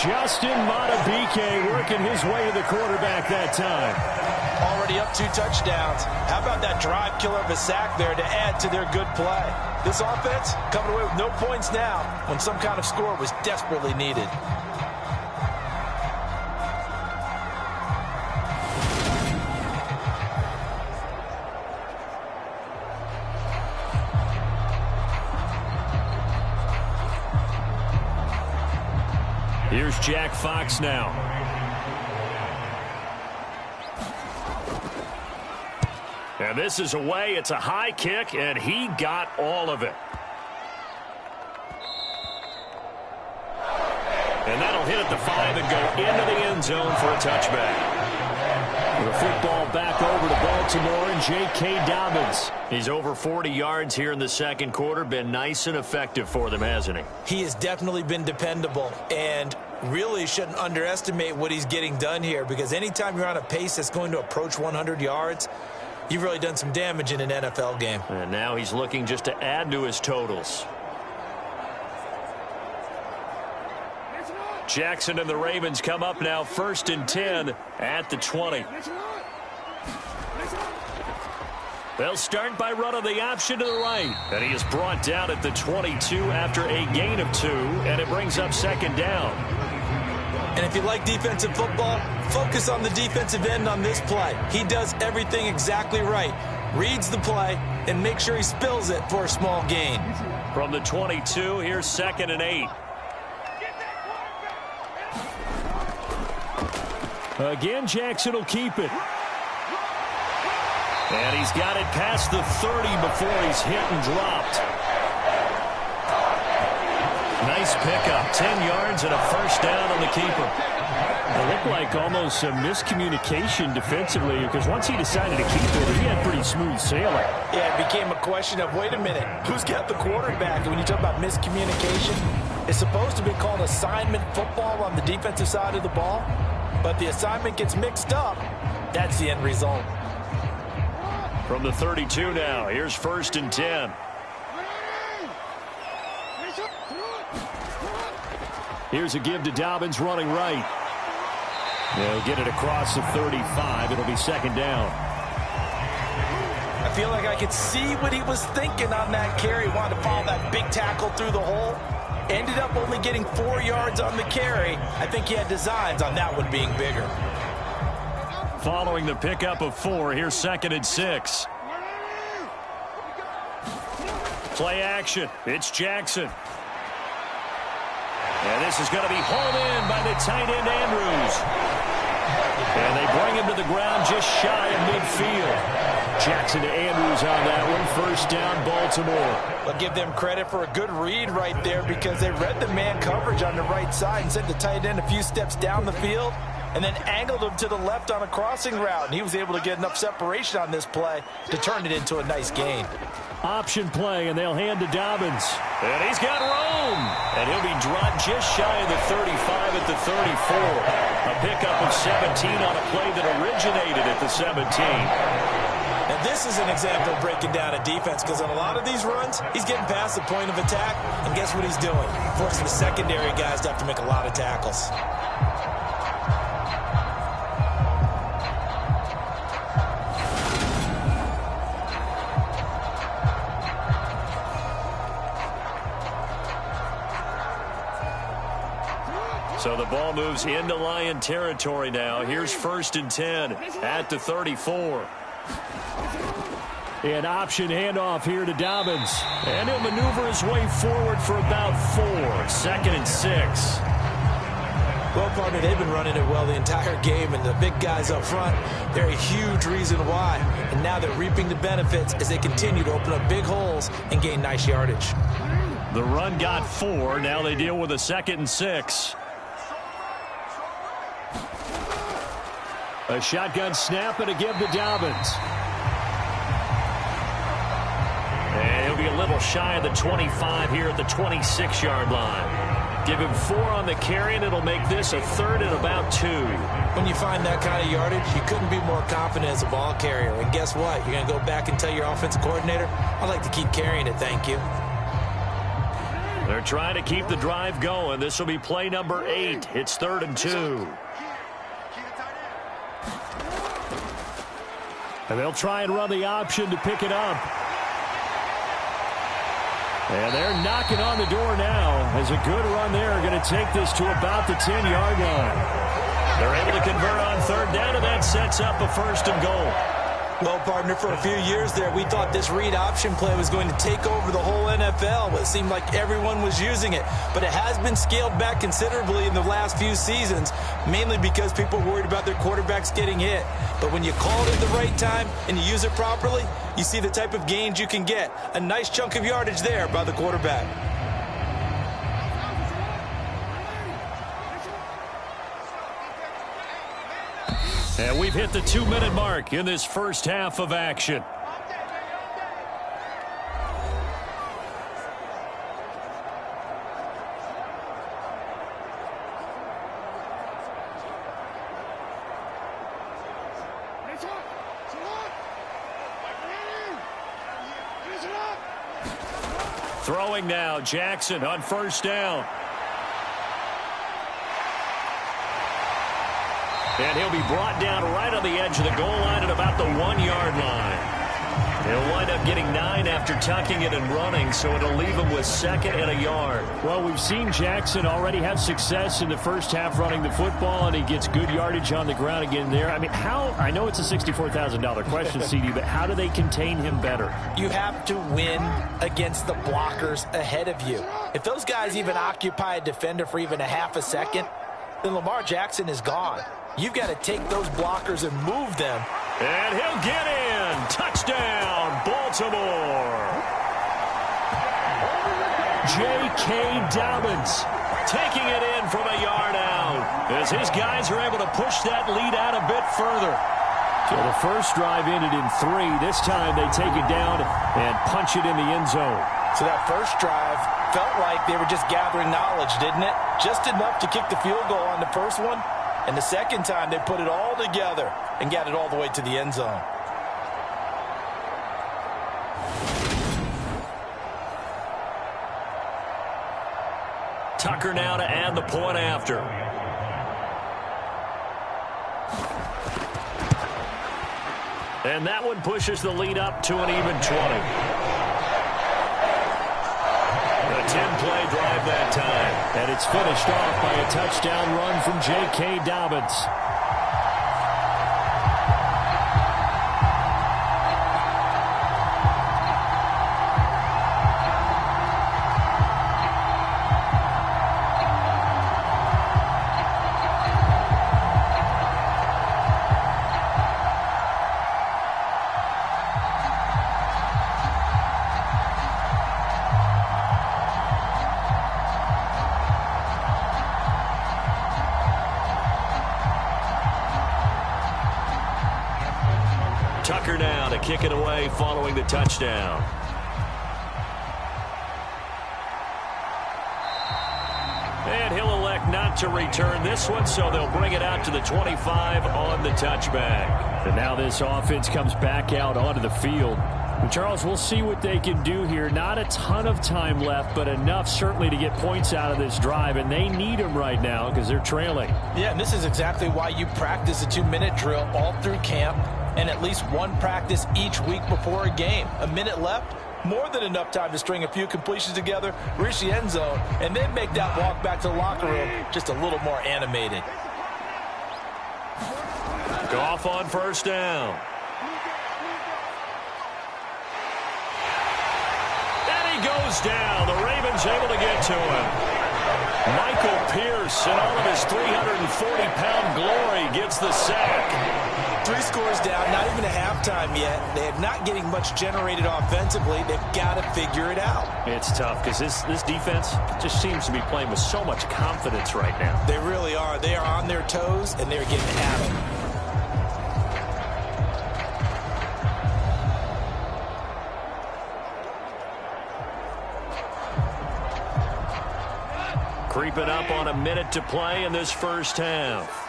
Justin Madubuike working his way to the quarterback that time. Already up 2 touchdowns. How about that drive killer of a sack there to add to their good play? This offense coming away with no points now when some kind of score was desperately needed. Here's Jack Fox now. And this is away. It's a high kick, and he got all of it. And that'll hit at the 5 and go into the end zone for a touchback. The football back over to Baltimore and J.K. Dobbins. He's over 40 yards here in the 2nd quarter. Been nice and effective for them, hasn't he? He has definitely been dependable, and really shouldn't underestimate what he's getting done here, because anytime you're on a pace that's going to approach 100 yards, you've really done some damage in an NFL game. And now he's looking just to add to his totals. Jackson and the Ravens come up now 1st and 10 at the 20. They'll start by running the option to the right. And he is brought down at the 22 after a gain of 2, and it brings up 2nd down. And if you like defensive football, focus on the defensive end on this play. He does everything exactly right. Reads the play and makes sure he spills it for a small gain. From the 22, here's 2nd and 8. Again, Jackson will keep it. And he's got it past the 30 before he's hit and dropped. Nice pickup, 10 yards and a 1st down on the keeper. It looked like almost a miscommunication defensively, because once he decided to keep it, he had pretty smooth sailing. Yeah, it became a question of, wait a minute, who's got the quarterback? And when you talk about miscommunication, it's supposed to be called assignment football on the defensive side of the ball. But the assignment gets mixed up. That's the end result. From the 32 now, here's 1st and 10. Here's a give to Dobbins running right. They'll get it across the 35. It'll be 2nd down. I feel like I could see what he was thinking on that carry. Wanted to follow that big tackle through the hole. Ended up only getting 4 yards on the carry. I think he had designs on that one being bigger. Following the pickup of 4, here's 2nd and 6. Play action. It's Jackson. And this is going to be hauled in by the tight end Andrews. And they bring him to the ground just shy of midfield. Jackson to Andrews on that one. 1st down, Baltimore. I'll give them credit for a good read right there, because they read the man coverage on the right side and sent the tight end a few steps down the field and then angled him to the left on a crossing route. And he was able to get enough separation on this play to turn it into a nice gain. Option play, and they'll hand to Dobbins. And he's got room. And he'll be dropped just shy of the 35 at the 34. A pickup of 17 on a play that originated at the 17. And this is an example of breaking down a defense, because on a lot of these runs, he's getting past the point of attack, and guess what he's doing? Forcing the secondary guys to have to make a lot of tackles. So the ball moves into Lion territory now. Here's 1st and 10 at the 34. An option handoff here to Dobbins. And he'll maneuver his way forward for about 4. 2nd and 6. Well, partner, they've been running it well the entire game, and the big guys up front, they're a huge reason why. And now they're reaping the benefits as they continue to open up big holes and gain nice yardage. The run got 4. Now they deal with a 2nd and 6. A shotgun snap and a give to Dobbins. And he'll be a little shy of the 25 here at the 26-yard line. Give him 4 on the carry, and it'll make this a 3rd and about 2. When you find that kind of yardage, you couldn't be more confident as a ball carrier. And guess what? You're going to go back and tell your offensive coordinator, I'd like to keep carrying it, thank you. They're trying to keep the drive going. This will be play number 8. It's 3rd and 2. And they'll try and run the option to pick it up. And they're knocking on the door now as a good run there. Going to take this to about the 10-yard line. They're able to convert on 3rd down, and that sets up a 1st and goal. Well, partner, for a few years there, we thought this read option play was going to take over the whole NFL. It seemed like everyone was using it. But it has been scaled back considerably in the last few seasons, mainly because people are worried about their quarterbacks getting hit. But when you call it at the right time and you use it properly, you see the type of gains you can get. A nice chunk of yardage there by the quarterback. And we've hit the 2-minute mark in this first half of action. Throwing now, Jackson on 1st down. And he'll be brought down right on the edge of the goal line at about the 1-yard line. He'll wind up getting 9 after tucking it and running, so it'll leave him with 2nd and a yard. Well, we've seen Jackson already have success in the first half running the football, and he gets good yardage on the ground again there. I mean, I know it's a $64,000 question, CD, but how do they contain him better? You have to win against the blockers ahead of you. If those guys even occupy a defender for even a half a second, then Lamar Jackson is gone. You've got to take those blockers and move them. And he'll get in. Touchdown, Baltimore. J.K. Dobbins taking it in from a yard out as his guys are able to push that lead out a bit further. So the first drive ended in 3. This time they take it down and punch it in the end zone. So that first drive felt like they were just gathering knowledge, didn't it? Just enough to kick the field goal on the first one. And the second time, they put it all together and got it all the way to the end zone. Tucker now to add the point after. And that one pushes the lead up to an even 20. A 10-play drive that time. And it's finished off by a touchdown run from J.K. Dobbins. Tucker now to kick it away following the touchdown. And he'll elect not to return this one, so they'll bring it out to the 25 on the touchback. And now this offense comes back out onto the field. And Charles, we'll see what they can do here. Not a ton of time left, but enough certainly to get points out of this drive, and they need them right now because they're trailing. Yeah, and this is exactly why you practice a 2-minute drill all through camp and at least one practice each week before a game. A minute left, More than enough time to string a few completions together, reach the end zone, and then make that walk back to the locker room just a little more animated. Goff on first down. And he goes down. The Ravens able to get to him. Michael Pierce, in all of his 340-pound glory, gets the sack. 3 scores down, not even a halftime yet. They're not getting much generated offensively. They've got to figure it out. It's tough because this defense just seems to be playing with so much confidence right now. They really are. They are on their toes, and they're getting at it. Creeping up on a minute to play in this first half.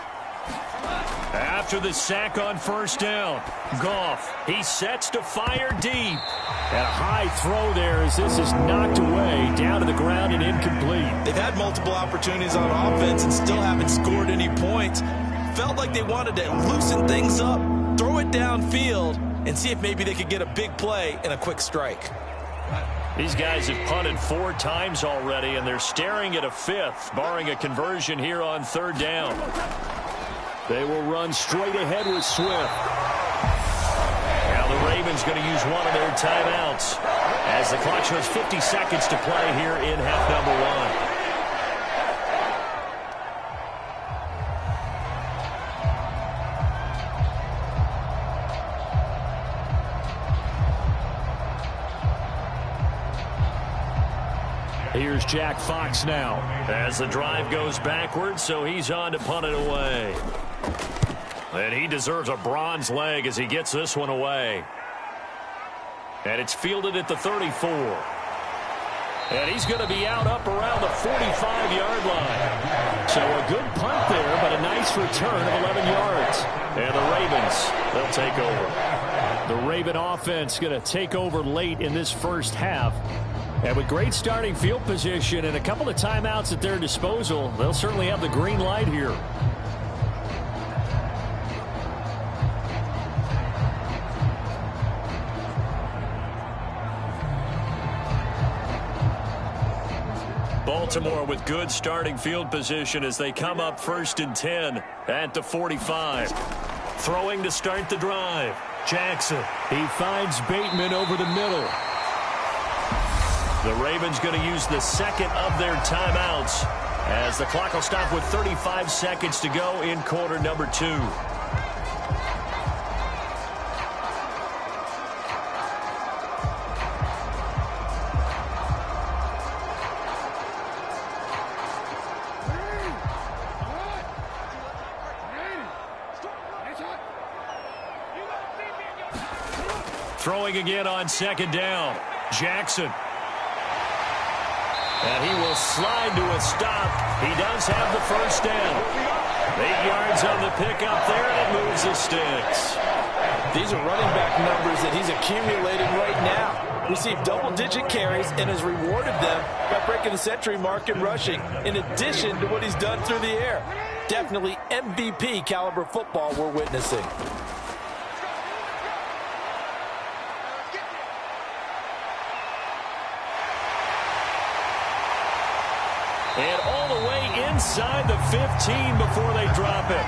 After the sack on first down, Goff, he sets to fire deep. And a high throw there as this is knocked away, down to the ground and incomplete. They've had multiple opportunities on offense and still haven't scored any points. Felt like they wanted to loosen things up, throw it downfield, and see if maybe they could get a big play and a quick strike. These guys have punted 4 times already, and they're staring at a 5th, barring a conversion here on third down. They will run straight ahead with Swift. Now the Ravens going to use one of their timeouts as the clock shows 50 seconds to play here in half number 1. Here's Jack Fox now as the drive goes backwards, so he's on to punt it away. And he deserves a bronze leg as he gets this one away. And it's fielded at the 34. And he's going to be out up around the 45-yard line. So a good punt there, but a nice return of 11 yards. And the Ravens, they'll take over. The Raven offense going to take over late in this first half. And with great starting field position and a couple of timeouts at their disposal, they'll certainly have the green light here. Baltimore with good starting field position as they come up 1st and 10 at the 45. Throwing to start the drive. Jackson. He finds Bateman over the middle. The Ravens going to use the second of their timeouts as the clock will stop with 35 seconds to go in quarter number 2. Throwing again on second down. Jackson. And he will slide to a stop. He does have the first down. 8 yards on the pickup there, and it moves the sticks. These are running back numbers that he's accumulating right now. Received double-digit carries and has rewarded them by breaking the century mark in rushing, in addition to what he's done through the air. Definitely MVP caliber football we're witnessing. And all the way inside the 15 before they drop it.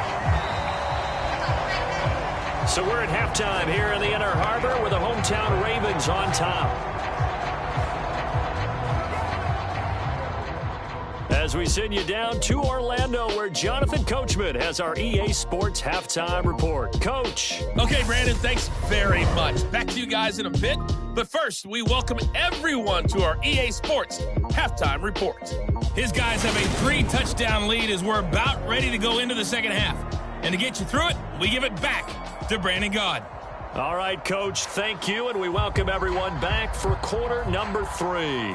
So we're at halftime here in the Inner Harbor with the hometown Ravens on top. As we send you down to Orlando, where Jonathan Coachman has our EA Sports Halftime Report. Coach. Okay, Brandon, thanks very much. Back to you guys in a bit. But first, we welcome everyone to our EA Sports Halftime Report. His guys have a 3-touchdown lead as we're about ready to go into the second half. And to get you through it, we give it back to Brandon Gaud. All right, Coach, thank you, and we welcome everyone back for quarter number 3.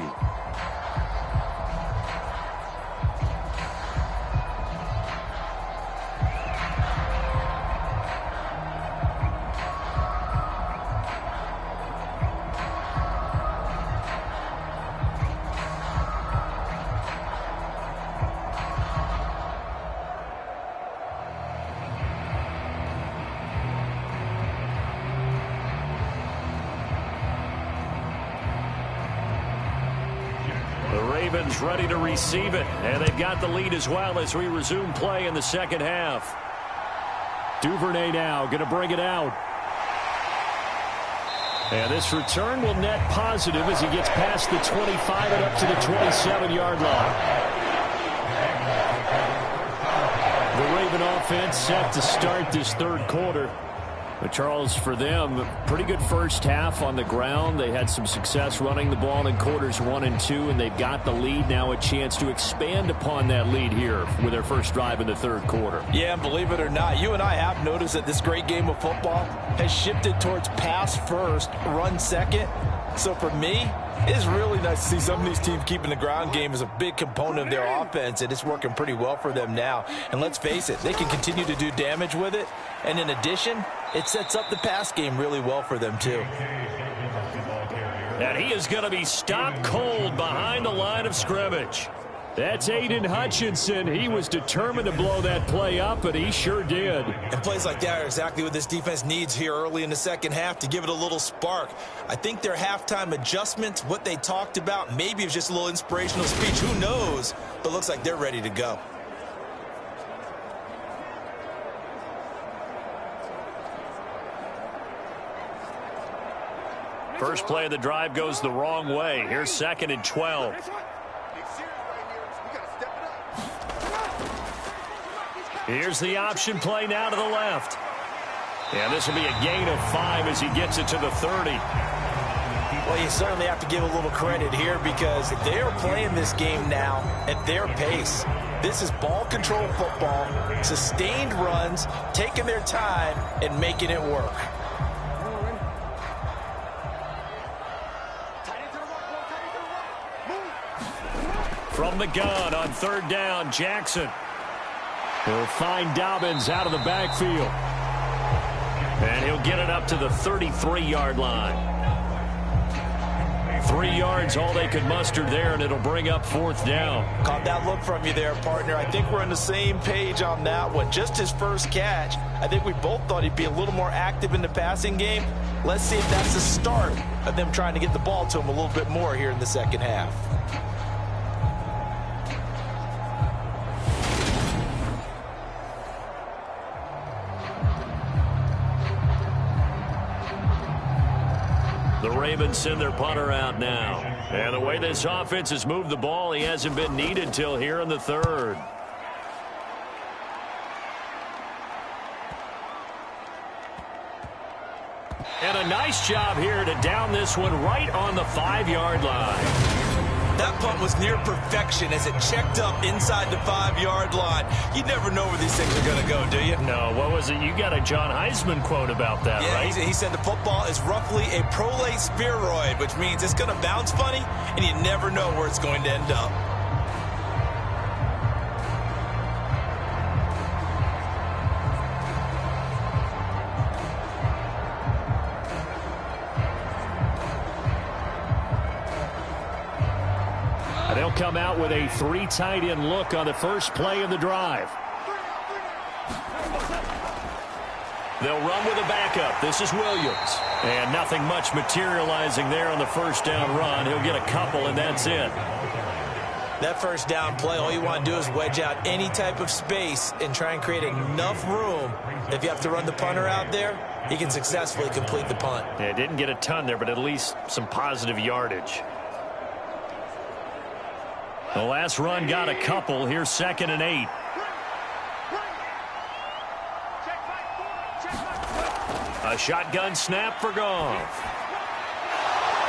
Ravens ready to receive it. And they've got the lead as well as we resume play in the second half. Duvernay now going to bring it out. And this return will net positive as he gets past the 25 and up to the 27-yard line. The Raven offense set to start this third quarter. But Charles, for them, pretty good first half on the ground. They had some success running the ball in quarters 1 and 2, and they've got the lead now, a chance to expand upon that lead here with their first drive in the third quarter. Yeah, and believe it or not, you and I have noticed that this great game of football has shifted towards pass first, run second. So for me, it's really nice to see some of these teams keeping the ground game as a big component of their offense, and it's working pretty well for them now. And let's face it, they can continue to do damage with it. And in addition, it sets up the pass game really well for them too. And he is going to be stopped cold behind the line of scrimmage. That's Aiden Hutchinson. He was determined to blow that play up, and he sure did. And plays like that are exactly what this defense needs here early in the second half to give it a little spark. I think their halftime adjustment, what they talked about, maybe it was just a little inspirational speech. Who knows? But looks like they're ready to go. First play of the drive goes the wrong way. Here's 2nd and 12. Here's the option play now to the left. And this will be a gain of 5 as he gets it to the 30. Well, you certainly have to give a little credit here because they are playing this game now at their pace. This is ball control football, sustained runs, taking their time and making it work. From the gun on 3rd down, Jackson. He'll find Dobbins out of the backfield. And he'll get it up to the 33-yard line. 3 yards, all they could muster there, and it'll bring up 4th down. Caught that look from you there, partner. I think we're on the same page on that one. Just his first catch. I think we both thought he'd be a little more active in the passing game. Let's see if that's the start of them trying to get the ball to him a little bit more here in the second half. The Ravens send their punter out now. And the way this offense has moved the ball, he hasn't been needed till here in the 3rd. And a nice job here to down this one right on the 5-yard line. That punt was near perfection as it checked up inside the 5-yard line. You never know where these things are going to go, do you? No, what was it? You got a John Heisman quote about that, yeah, right? He said the football is roughly a prolate spheroid, which means it's going to bounce funny, and you never know where it's going to end up. They'll come out with a 3 tight end look on the first play of the drive. They'll run with a backup. This is Williams. And nothing much materializing there on the first down run. He'll get a couple, and that's it. That first down play, all you want to do is wedge out any type of space and try and create enough room. If you have to run the punter out there, he can successfully complete the punt. Yeah, didn't get a ton there, but at least some positive yardage. The last run got a couple. Here's 2nd and 8. A shotgun snap for Goff.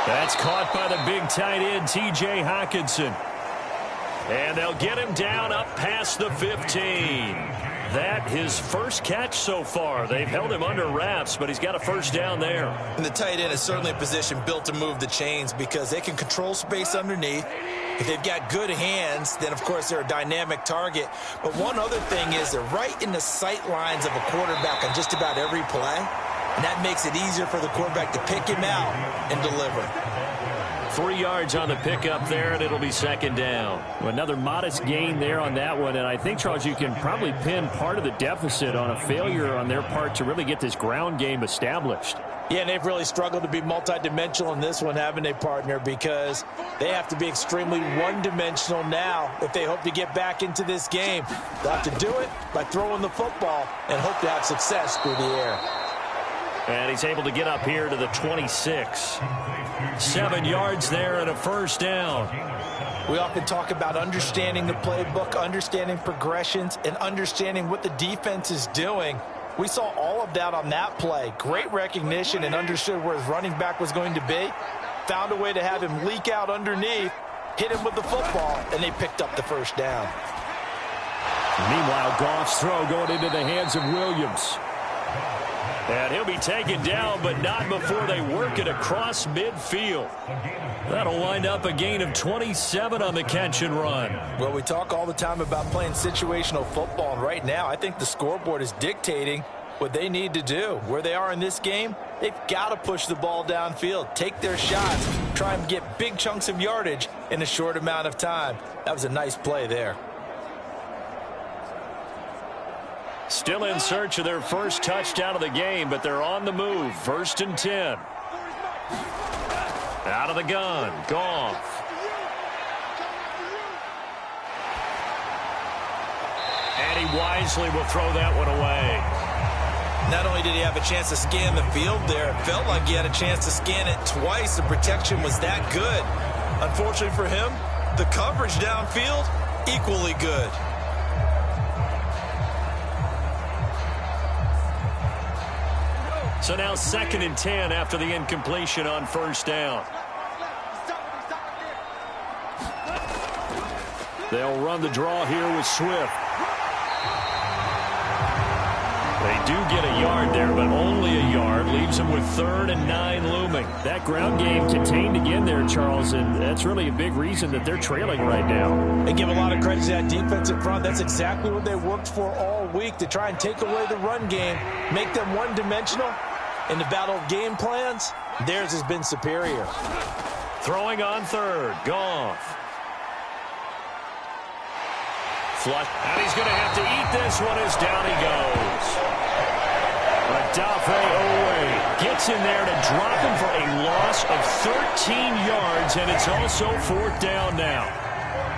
That's caught by the big tight end, T.J. Hockenson. And they'll get him down up past the 15. That his first catch so far. They've held him under wraps, but he's got a first down there. And the tight end is certainly a position built to move the chains because they can control space underneath. If they've got good hands, then, of course, they're a dynamic target. But one other thing is they're right in the sight lines of a quarterback on just about every play. And that makes it easier for the quarterback to pick him out and deliver. 3 yards on the pickup there, and it'll be 2nd down. Well, another modest gain there on that one, and I think, Charles, you can probably pin part of the deficit on a failure on their part to really get this ground game established. Yeah, and they've really struggled to be multidimensional in this one, haven't they, partner? Because they have to be extremely one-dimensional now if they hope to get back into this game. They'll have to do it by throwing the football and hope to have success through the air. And he's able to get up here to the 26. 7 yards there and a first down. We often talk about understanding the playbook, understanding progressions, and understanding what the defense is doing. We saw all of that on that play. Great recognition and understood where his running back was going to be. Found a way to have him leak out underneath, hit him with the football, and they picked up the first down. Meanwhile, Goff's throw going into the hands of Williams. And he'll be taken down, but not before they work it across midfield. That'll wind up a gain of 27 on the catch and run. Well, we talk all the time about playing situational football, and right now I think the scoreboard is dictating what they need to do. Where they are in this game, they've got to push the ball downfield, take their shots, try and get big chunks of yardage in a short amount of time. That was a nice play there. Still in search of their first touchdown of the game, but they're on the move. 1st and 10. Out of the gun, Goff. And he wisely will throw that one away. Not only did he have a chance to scan the field there, it felt like he had a chance to scan it twice. The protection was that good. Unfortunately for him, the coverage downfield, equally good. So now 2nd and 10 after the incompletion on first down. They'll run the draw here with Swift. They do get a yard there, but only a yard. Leaves them with 3rd and 9 looming. That ground game contained again there, Charles, and that's really a big reason that they're trailing right now. They give a lot of credit to that defensive front. That's exactly what they worked for all week, to try and take away the run game, make them one-dimensional. In the battle of game plans, theirs has been superior. Throwing on 3rd, Goff. Flush, and he's going to have to eat this one as down he goes. Adafe Owe gets in there to drop him for a loss of 13 yards, and it's also 4th down now.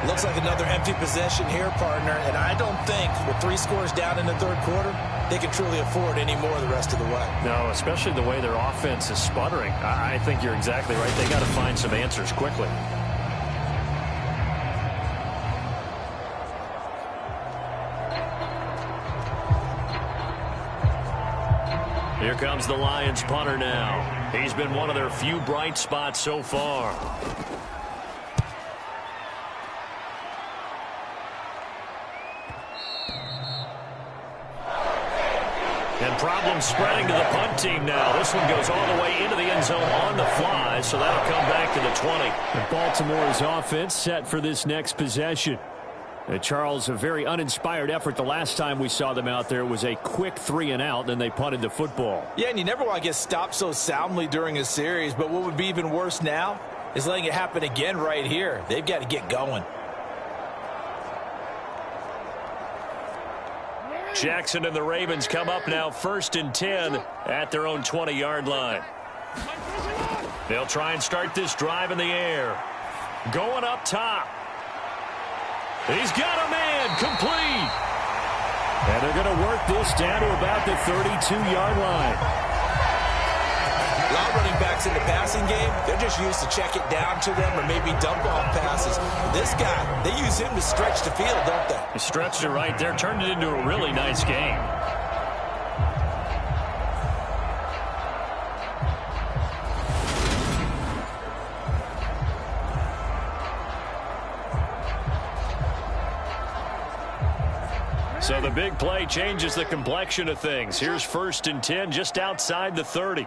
Looks like another empty possession here, partner, and I don't think with 3 scores down in the 3rd quarter, they can truly afford any more the rest of the way. No, especially the way their offense is sputtering. I think you're exactly right. They got to find some answers quickly. Here comes the Lions punter now. He's been one of their few bright spots so far. And problems spreading to the punt team now. This one goes all the way into the end zone on the fly, so that'll come back to the 20. And Baltimore's offense set for this next possession. Charles, a very uninspired effort the last time we saw them out there. Was a quick 3 and out, and they punted the football. Yeah, and you never want to get stopped so soundly during a series, but what would be even worse now is letting it happen again right here. They've got to get going. Jackson and the Ravens come up now 1st and 10 at their own 20-yard line. They'll try and start this drive in the air. Going up top. He's got a man complete. And they're going to work this down to about the 32-yard line. A lot of running backs in the passing game, they're just used to check it down to them or maybe dump off passes. This guy, they use him to stretch the field, don't they? He stretched it right there, turned it into a really nice game. So the big play changes the complexion of things. Here's 1st and 10 just outside the 30.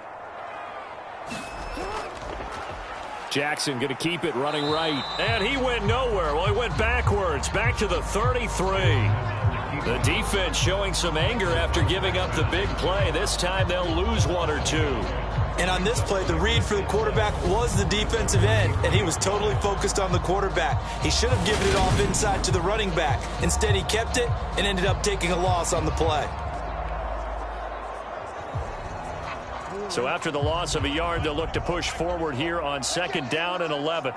Jackson going to keep it running right. And he went nowhere. Well, he went backwards, back to the 33. The defense showing some anger after giving up the big play. This time they'll lose 1 or 2. And on this play, the read for the quarterback was the defensive end, and he was totally focused on the quarterback. He should have given it off inside to the running back. Instead, he kept it and ended up taking a loss on the play. So after the loss of a yard, they'll look to push forward here on 2nd down and 11.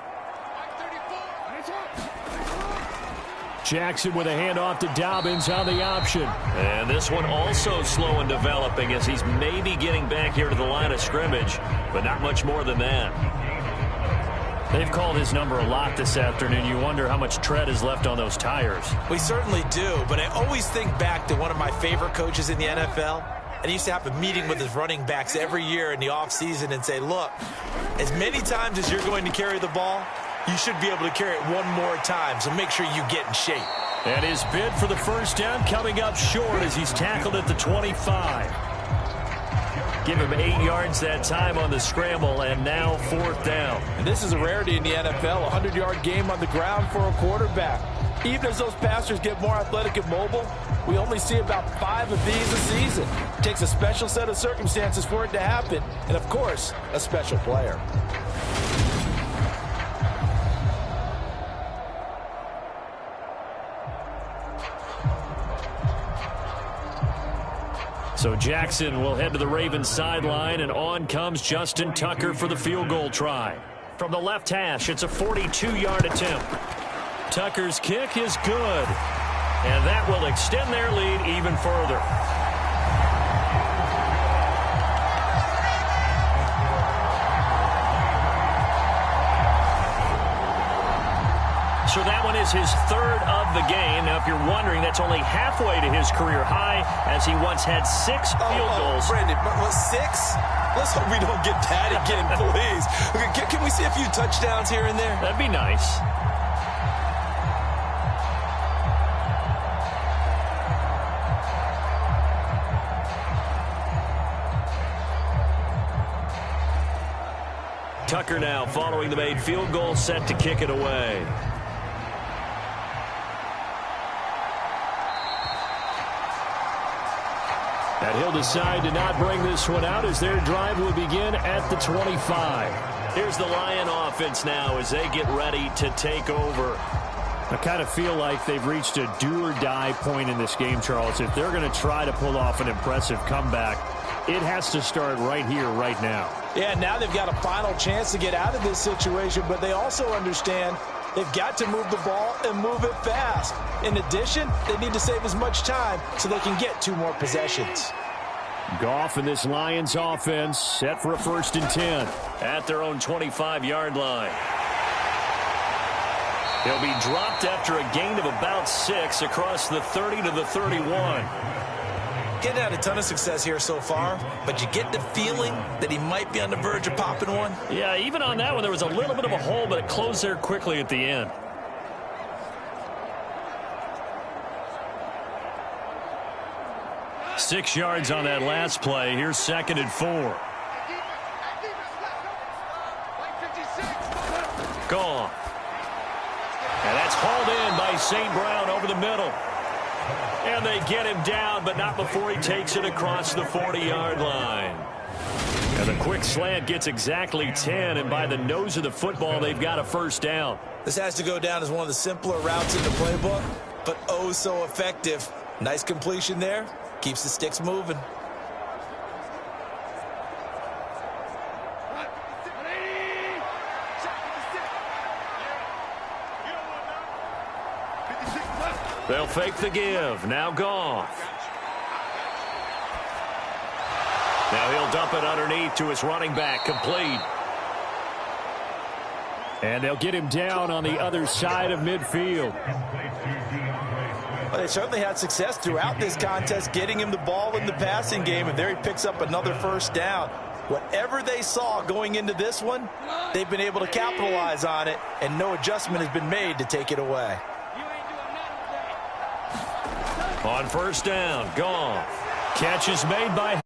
Jackson with a handoff to Dobbins on the option. And this one also slow in developing as he's maybe getting back here to the line of scrimmage, but not much more than that. They've called his number a lot this afternoon. You wonder how much tread is left on those tires. We certainly do, but I always think back to one of my favorite coaches in the NFL. And he used to have a meeting with his running backs every year in the offseason and say, look, as many times as you're going to carry the ball, you should be able to carry it one more time, so make sure you get in shape. And his bid for the first down coming up short as he's tackled at the 25. Give him 8 yards that time on the scramble, and now 4th down. And this is a rarity in the NFL, a 100-yard game on the ground for a quarterback. Even as those passers get more athletic and mobile, we only see about 5 of these a season. It takes a special set of circumstances for it to happen, and of course, a special player. So Jackson will head to the Ravens sideline, and on comes Justin Tucker for the field goal try. From the left hash, it's a 42-yard attempt. Tucker's kick is good. And that will extend their lead even further. So that one is his 3rd of the game. Now, if you're wondering, that's only halfway to his career high, as he once had 6 field goals. Brandon, what, 6? Let's hope we don't get that again, please. Okay, can we see a few touchdowns here and there? That'd be nice. Tucker now following the made field goal, set to kick it away. And he'll decide to not bring this one out as their drive will begin at the 25. Here's the Lion offense now as they get ready to take over. I kind of feel like they've reached a do-or-die point in this game, Charles. If they're going to try to pull off an impressive comeback, it has to start right here, right now. Yeah, now they've got a final chance to get out of this situation, but they also understand they've got to move the ball and move it fast. In addition, they need to save as much time so they can get 2 more possessions. Goff and this Lions offense set for a 1st and 10. At their own 25-yard line. He'll be dropped after a gain of about 6 across the 30 to the 31. Getting had a ton of success here so far, but you get the feeling that he might be on the verge of popping one. Yeah, even on that one, there was a little bit of a hole, but it closed there quickly at the end. Six yards on that last play. Here's 2nd and 4. Gone. And that's hauled in by St. Brown over the middle. And they get him down, but not before he takes it across the 40-yard line. And the quick slant gets exactly 10, and by the nose of the football, they've got a 1st down. This has to go down as one of the simpler routes in the playbook, but oh so effective. Nice completion there. Keeps the sticks moving. They'll fake the give. Now Goff. Now he'll dump it underneath to his running back. Complete. And they'll get him down on the other side of midfield. Well, they certainly had success throughout this contest getting him the ball in the passing game, and there he picks up another 1st down. Whatever they saw going into this one, they've been able to capitalize on it, and no adjustment has been made to take it away. On 1st down, Goff. Catch is made by